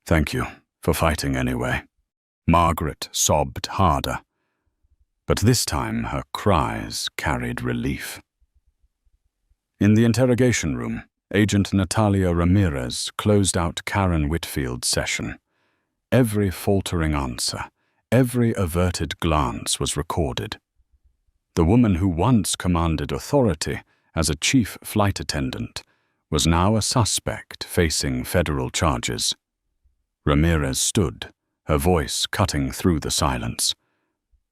Speaker 1: "Thank you for fighting anyway." Margaret sobbed harder, but this time her cries carried relief. In the interrogation room, Agent Natalia Ramirez closed out Karen Whitfield's session. Every faltering answer, every averted glance was recorded. The woman who once commanded authority as a chief flight attendant was now a suspect facing federal charges. Ramirez stood, her voice cutting through the silence.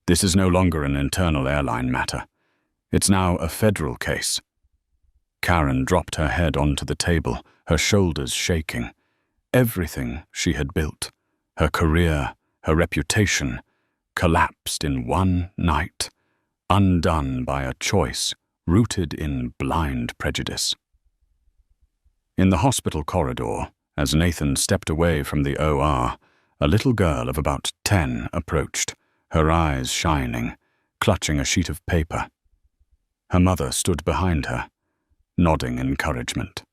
Speaker 1: "This is no longer an internal airline matter. It's now a federal case." Karen dropped her head onto the table, her shoulders shaking. Everything she had built, her career, her reputation, collapsed in one night, undone by a choice rooted in blind prejudice. In the hospital corridor, as Nathan stepped away from the OR, a little girl of about 10 approached, her eyes shining, clutching a sheet of paper. Her mother stood behind her, nodding encouragement.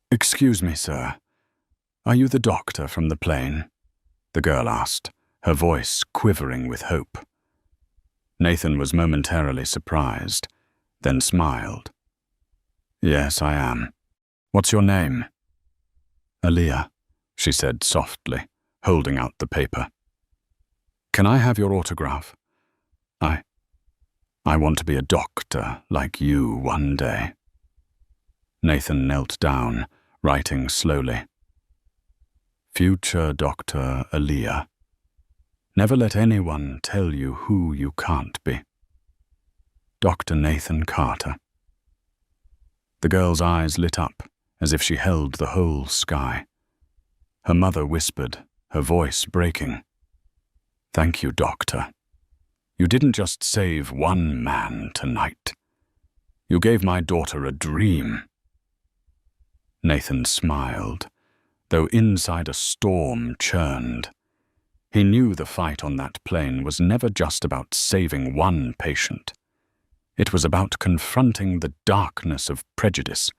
Speaker 1: "Excuse me, sir. Are you the doctor from the plane?" the girl asked, her voice quivering with hope. Nathan was momentarily surprised, then smiled. "Yes, I am. What's your name?" "Aaliyah," she said softly, holding out the paper. "Can I have your autograph? I want to be a doctor like you one day." Nathan knelt down, writing slowly. "Future Dr. Aaliyah. Never let anyone tell you who you can't be. Dr. Nathan Carter." The girl's eyes lit up as if she held the whole sky. Her mother whispered, her voice breaking. "Thank you, doctor. You didn't just save one man tonight. You gave my daughter a dream." Nathan smiled, though inside a storm churned. He knew the fight on that plane was never just about saving one patient. It was about confronting the darkness of prejudice,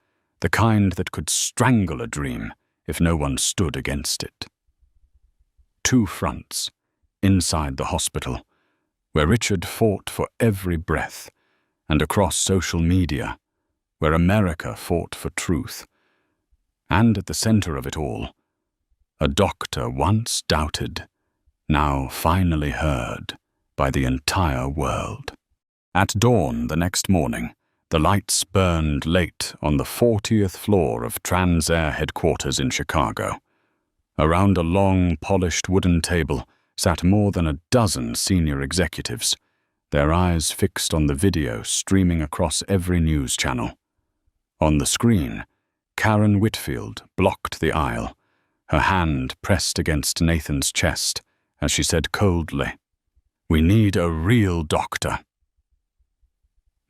Speaker 1: the kind that could strangle a dream if no one stood against it. Two fronts, inside the hospital, where Richard fought for every breath, and across social media, where America fought for truth. And at the center of it all, a doctor once doubted, now finally heard by the entire world. At dawn the next morning, the lights burned late on the 40th floor of Transair headquarters in Chicago. Around a long, polished wooden table sat more than a dozen senior executives, their eyes fixed on the video streaming across every news channel. On the screen, Karen Whitfield blocked the aisle, her hand pressed against Nathan's chest as she said coldly, "We need a real doctor."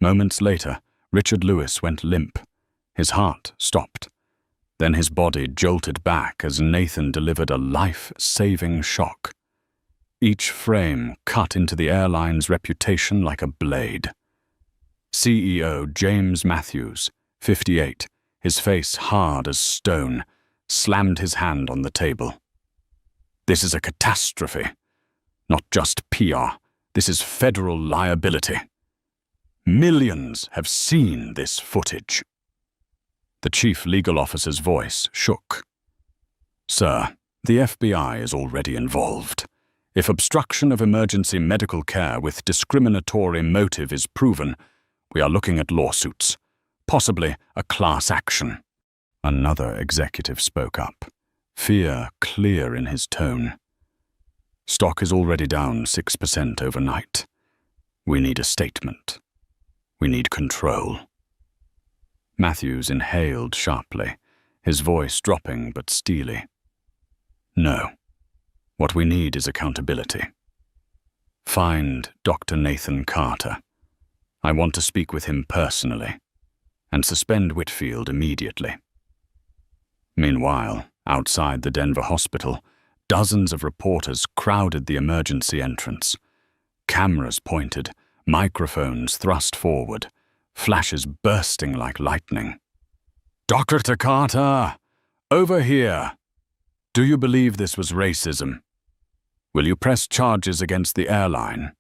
Speaker 1: Moments later, Richard Lewis went limp. His heart stopped. Then his body jolted back as Nathan delivered a life-saving shock. Each frame cut into the airline's reputation like a blade. CEO James Matthews, 58, his face hard as stone, slammed his hand on the table. "This is a catastrophe. Not just PR. This is federal liability." Millions have seen this footage. The chief legal officer's voice shook. Sir, the FBI is already involved. If obstruction of emergency medical care with discriminatory motive is proven, we are looking at lawsuits, possibly a class action. Another executive spoke up, fear clear in his tone. Stock is already down 6% overnight. We need a statement. We need control. Matthews inhaled sharply, his voice dropping but steely. No. What we need is accountability. Find Dr. Nathan Carter. I want to speak with him personally, and suspend Whitfield immediately. Meanwhile, outside the Denver hospital, dozens of reporters crowded the emergency entrance. Cameras pointed, microphones thrust forward, flashes bursting like lightning. Dr. Carter! Over here! Do you believe this was racism? Will you press charges against the airline?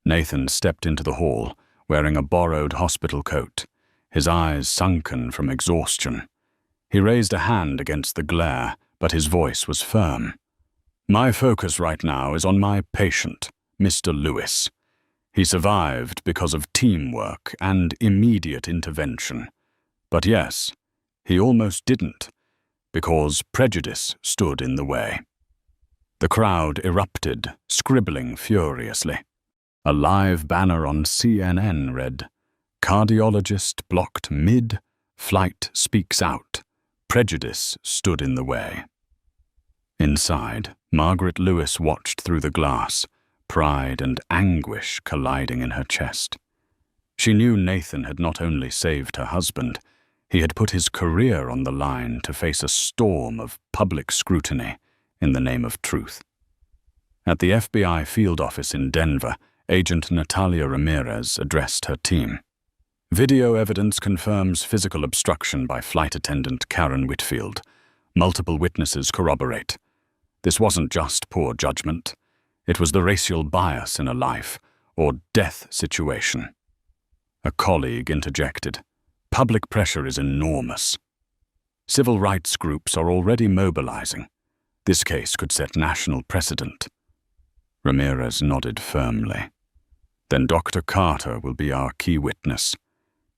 Speaker 1: Nathan stepped into the hall, wearing a borrowed hospital coat, his eyes sunken from exhaustion. He raised a hand against the glare, but his voice was firm. My focus right now is on my patient, Mr. Lewis. He survived because of teamwork and immediate intervention. But yes, he almost didn't, because prejudice stood in the way. The crowd erupted, scribbling furiously. A live banner on CNN read, "Cardiologist blocked mid, flight speaks out. Prejudice stood in the way." Inside, Margaret Lewis watched through the glass, pride and anguish colliding in her chest. She knew Nathan had not only saved her husband, he had put his career on the line to face a storm of public scrutiny in the name of truth. At the FBI field office in Denver, Agent Natalia Ramirez addressed her team. Video evidence confirms physical obstruction by flight attendant Karen Whitfield. Multiple witnesses corroborate. This wasn't just poor judgment. It was the racial bias in a life or death situation. A colleague interjected. Public pressure is enormous. Civil rights groups are already mobilizing. This case could set national precedent. Ramirez nodded firmly. Then Dr. Carter will be our key witness.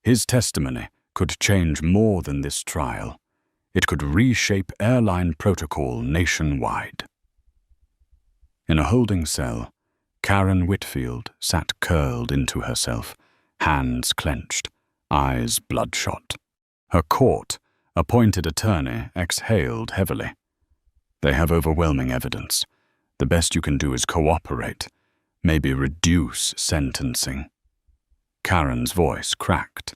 Speaker 1: His testimony could change more than this trial. It could reshape airline protocol nationwide. In a holding cell, Karen Whitfield sat curled into herself, hands clenched, eyes bloodshot. Her court-appointed attorney exhaled heavily. They have overwhelming evidence. The best you can do is cooperate, maybe reduce sentencing. Karen's voice cracked.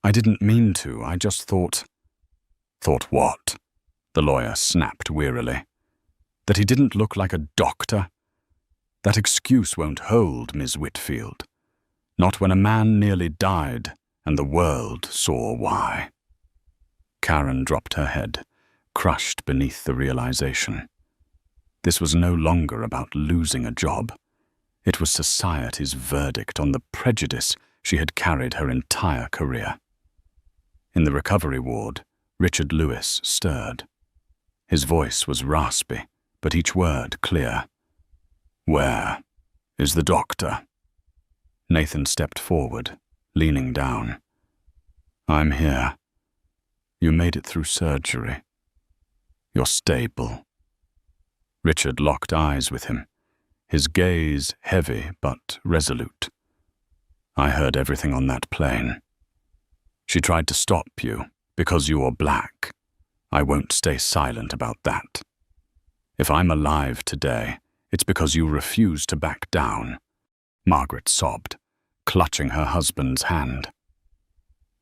Speaker 1: I didn't mean to, I just thought... Thought what? The lawyer snapped wearily. That he didn't look like a doctor? That excuse won't hold, Ms. Whitfield. Not when a man nearly died and the world saw why. Karen dropped her head, crushed beneath the realization. This was no longer about losing a job. It was society's verdict on the prejudice she had carried her entire career. In the recovery ward, Richard Lewis stirred. His voice was raspy, but each word clear. Where is the doctor? Nathan stepped forward, leaning down. I'm here. You made it through surgery. You're stable. Richard locked eyes with him, his gaze heavy but resolute. I heard everything on that plane. She tried to stop you because you're black. I won't stay silent about that. If I'm alive today, it's because you refuse to back down. Margaret sobbed, clutching her husband's hand.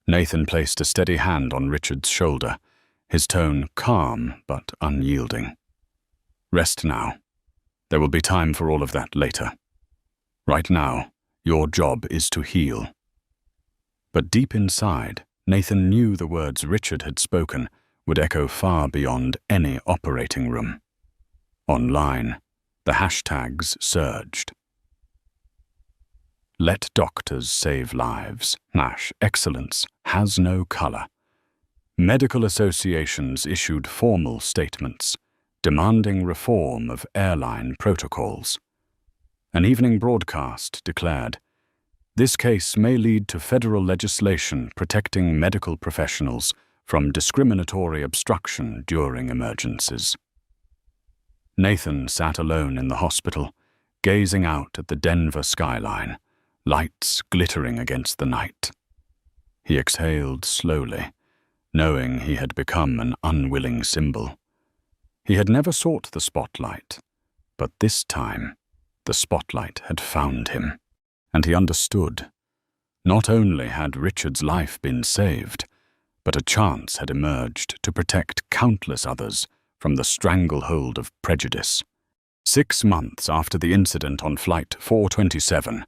Speaker 1: Nathan placed a steady hand on Richard's shoulder, his tone calm but unyielding. Rest now. There will be time for all of that later. Right now, your job is to heal. But deep inside, Nathan knew the words Richard had spoken would echo far beyond any operating room. Online, the hashtags surged. Let doctors save lives. Excellence has no color. Medical associations issued formal statements demanding reform of airline protocols. An evening broadcast declared, "This case may lead to federal legislation protecting medical professionals from discriminatory obstruction during emergencies." Nathan sat alone in the hospital, gazing out at the Denver skyline, lights glittering against the night. He exhaled slowly, knowing he had become an unwilling symbol. He had never sought the spotlight, but this time the spotlight had found him, and he understood. Not only had Richard's life been saved, but a chance had emerged to protect countless others from the stranglehold of prejudice. 6 months after the incident on Flight 427,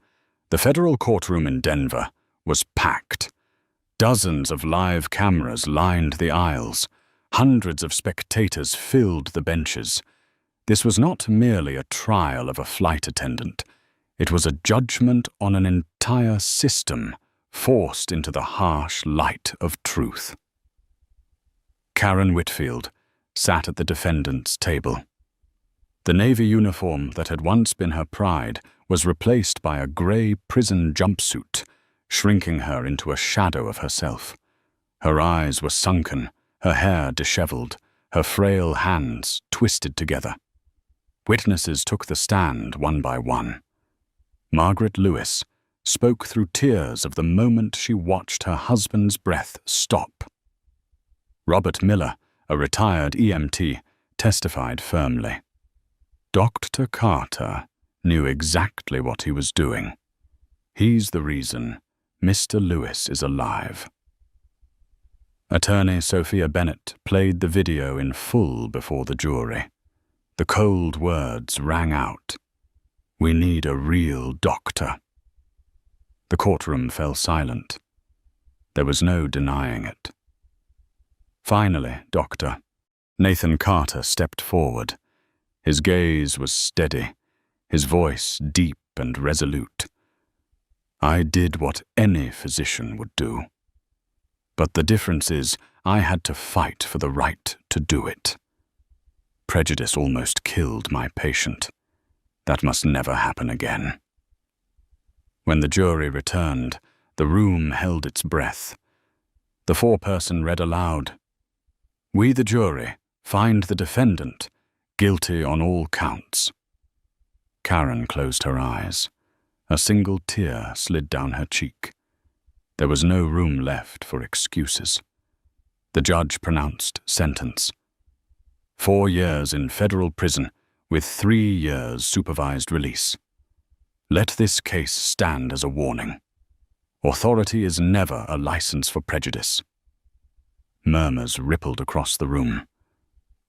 Speaker 1: the federal courtroom in Denver was packed. Dozens of live cameras lined the aisles. Hundreds of spectators filled the benches. This was not merely a trial of a flight attendant. It was a judgment on an entire system forced into the harsh light of truth. Karen Whitfield sat at the defendant's table. The Navy uniform that had once been her pride was replaced by a gray prison jumpsuit, shrinking her into a shadow of herself. Her eyes were sunken, her hair disheveled, her frail hands twisted together. Witnesses took the stand one by one. Margaret Lewis spoke through tears of the moment she watched her husband's breath stop. Robert Miller, a retired EMT, testified firmly. Dr. Carter knew exactly what he was doing. He's the reason Mr. Lewis is alive. Attorney Sophia Bennett played the video in full before the jury. The cold words rang out. "We need a real doctor." The courtroom fell silent. There was no denying it. Finally, Dr. Nathan Carter stepped forward. His gaze was steady, his voice deep and resolute. "I did what any physician would do. But the difference is, I had to fight for the right to do it. Prejudice almost killed my patient. That must never happen again." When the jury returned, the room held its breath. The foreperson read aloud, "We, the jury, find the defendant guilty on all counts." Karen closed her eyes. A single tear slid down her cheek. There was no room left for excuses. The judge pronounced sentence. 4 years in federal prison with 3 years supervised release. Let this case stand as a warning. Authority is never a license for prejudice. Murmurs rippled across the room.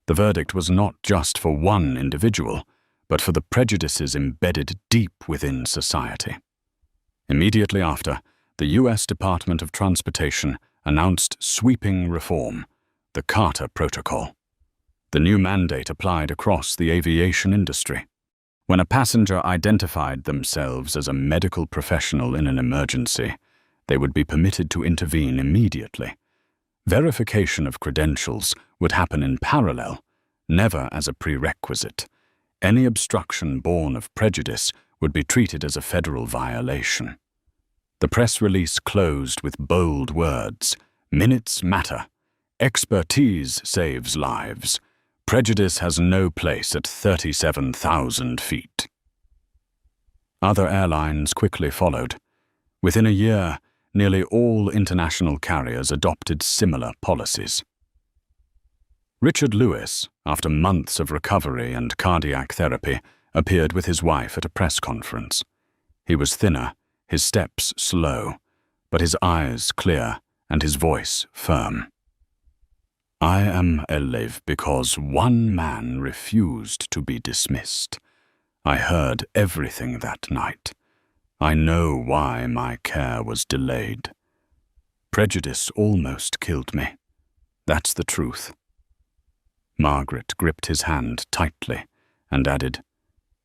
Speaker 1: The verdict was not just for one individual, but for the prejudices embedded deep within society. Immediately after, the U.S. Department of Transportation announced sweeping reform, the Carter Protocol. The new mandate applied across the aviation industry. When a passenger identified themselves as a medical professional in an emergency, they would be permitted to intervene immediately. Verification of credentials would happen in parallel, never as a prerequisite. Any obstruction born of prejudice would be treated as a federal violation. The press release closed with bold words, "Minutes matter. Expertise saves lives. Prejudice has no place at 37,000 feet." Other airlines quickly followed. Within a year, nearly all international carriers adopted similar policies. Richard Lewis, after months of recovery and cardiac therapy, appeared with his wife at a press conference. He was thinner, his steps slow, but his eyes clear and his voice firm. "I am alive because one man refused to be dismissed. I heard everything that night. I know why my care was delayed. Prejudice almost killed me. That's the truth." Margaret gripped his hand tightly and added,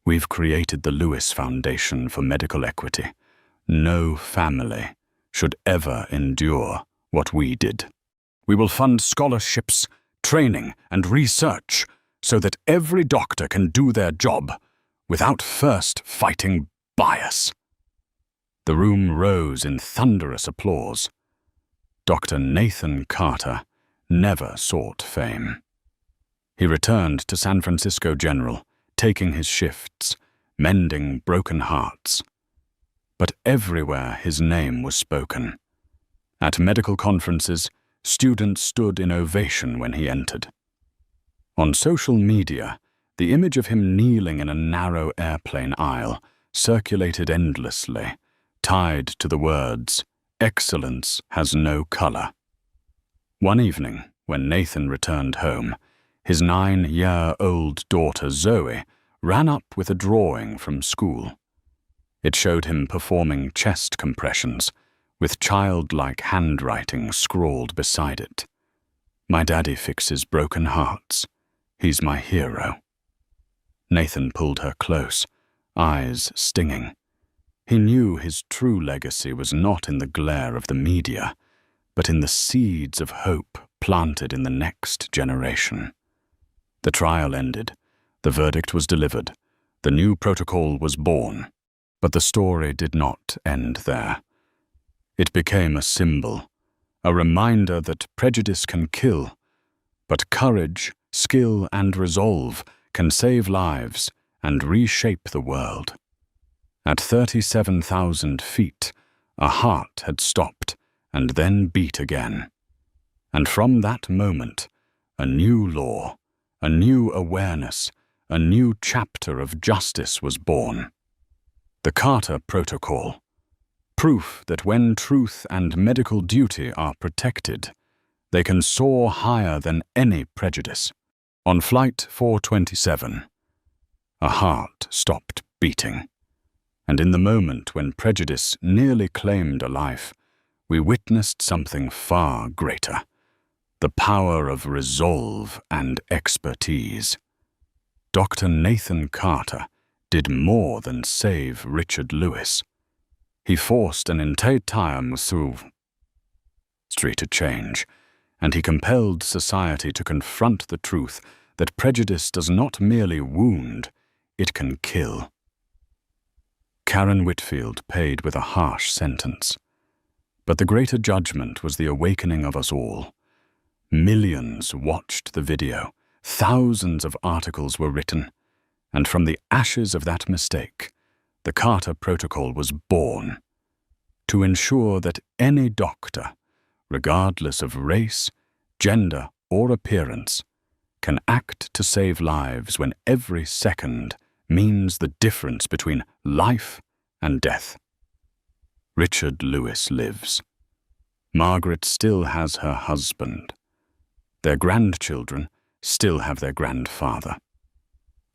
Speaker 1: "We've created the Lewis Foundation for Medical Equity. No family should ever endure what we did. We will fund scholarships, training, and research so that every doctor can do their job without first fighting bias." The room rose in thunderous applause. Dr. Nathan Carter never sought fame. He returned to San Francisco General, taking his shifts, mending broken hearts. But everywhere his name was spoken. At medical conferences, students stood in ovation when he entered. On social media, the image of him kneeling in a narrow airplane aisle circulated endlessly, tied to the words, "Excellence has no color." One evening, when Nathan returned home, his 9-year-old daughter Zoe ran up with a drawing from school. It showed him performing chest compressions, with childlike handwriting scrawled beside it. "My daddy fixes broken hearts. He's my hero." Nathan pulled her close, eyes stinging. He knew his true legacy was not in the glare of the media, but in the seeds of hope planted in the next generation. The trial ended. The verdict was delivered. The new protocol was born. But the story did not end there. It became a symbol, a reminder that prejudice can kill, but courage, skill, and resolve can save lives and reshape the world. At 37,000 feet, a heart had stopped and then beat again. And from that moment, a new law, a new awareness, a new chapter of justice was born. The Carter Protocol, proof that when truth and medical duty are protected, they can soar higher than any prejudice. On Flight 427, a heart stopped beating, and in the moment when prejudice nearly claimed a life, we witnessed something far greater, the power of resolve and expertise. Dr. Nathan Carter did more than save Richard Lewis. He forced an entire Muslim to change, and he compelled society to confront the truth that prejudice does not merely wound, it can kill. Karen Whitfield paid with a harsh sentence. But the greater judgment was the awakening of us all. Millions watched the video, thousands of articles were written, and from the ashes of that mistake, the Carter Protocol was born to ensure that any doctor, regardless of race, gender, or appearance, can act to save lives when every second means the difference between life and death. Richard Lewis lives. Margaret still has her husband. Their grandchildren still have their grandfather.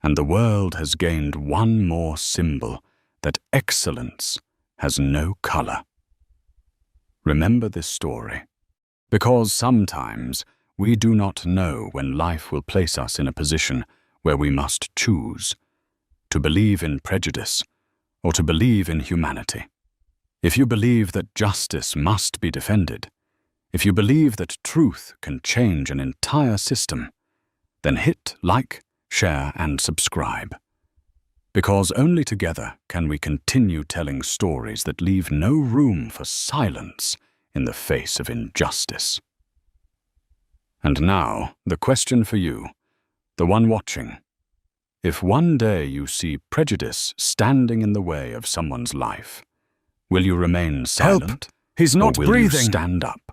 Speaker 1: And the world has gained one more symbol that excellence has no color. Remember this story, because sometimes we do not know when life will place us in a position where we must choose to believe in prejudice or to believe in humanity. If you believe that justice must be defended, if you believe that truth can change an entire system, then hit like, share, and subscribe. Because only together can we continue telling stories that leave no room for silence in the face of injustice. And now, the question for you, the one watching. If one day you see prejudice standing in the way of someone's life, will you remain silent?
Speaker 2: Help! He's not
Speaker 1: or will
Speaker 2: breathing.
Speaker 1: you stand up?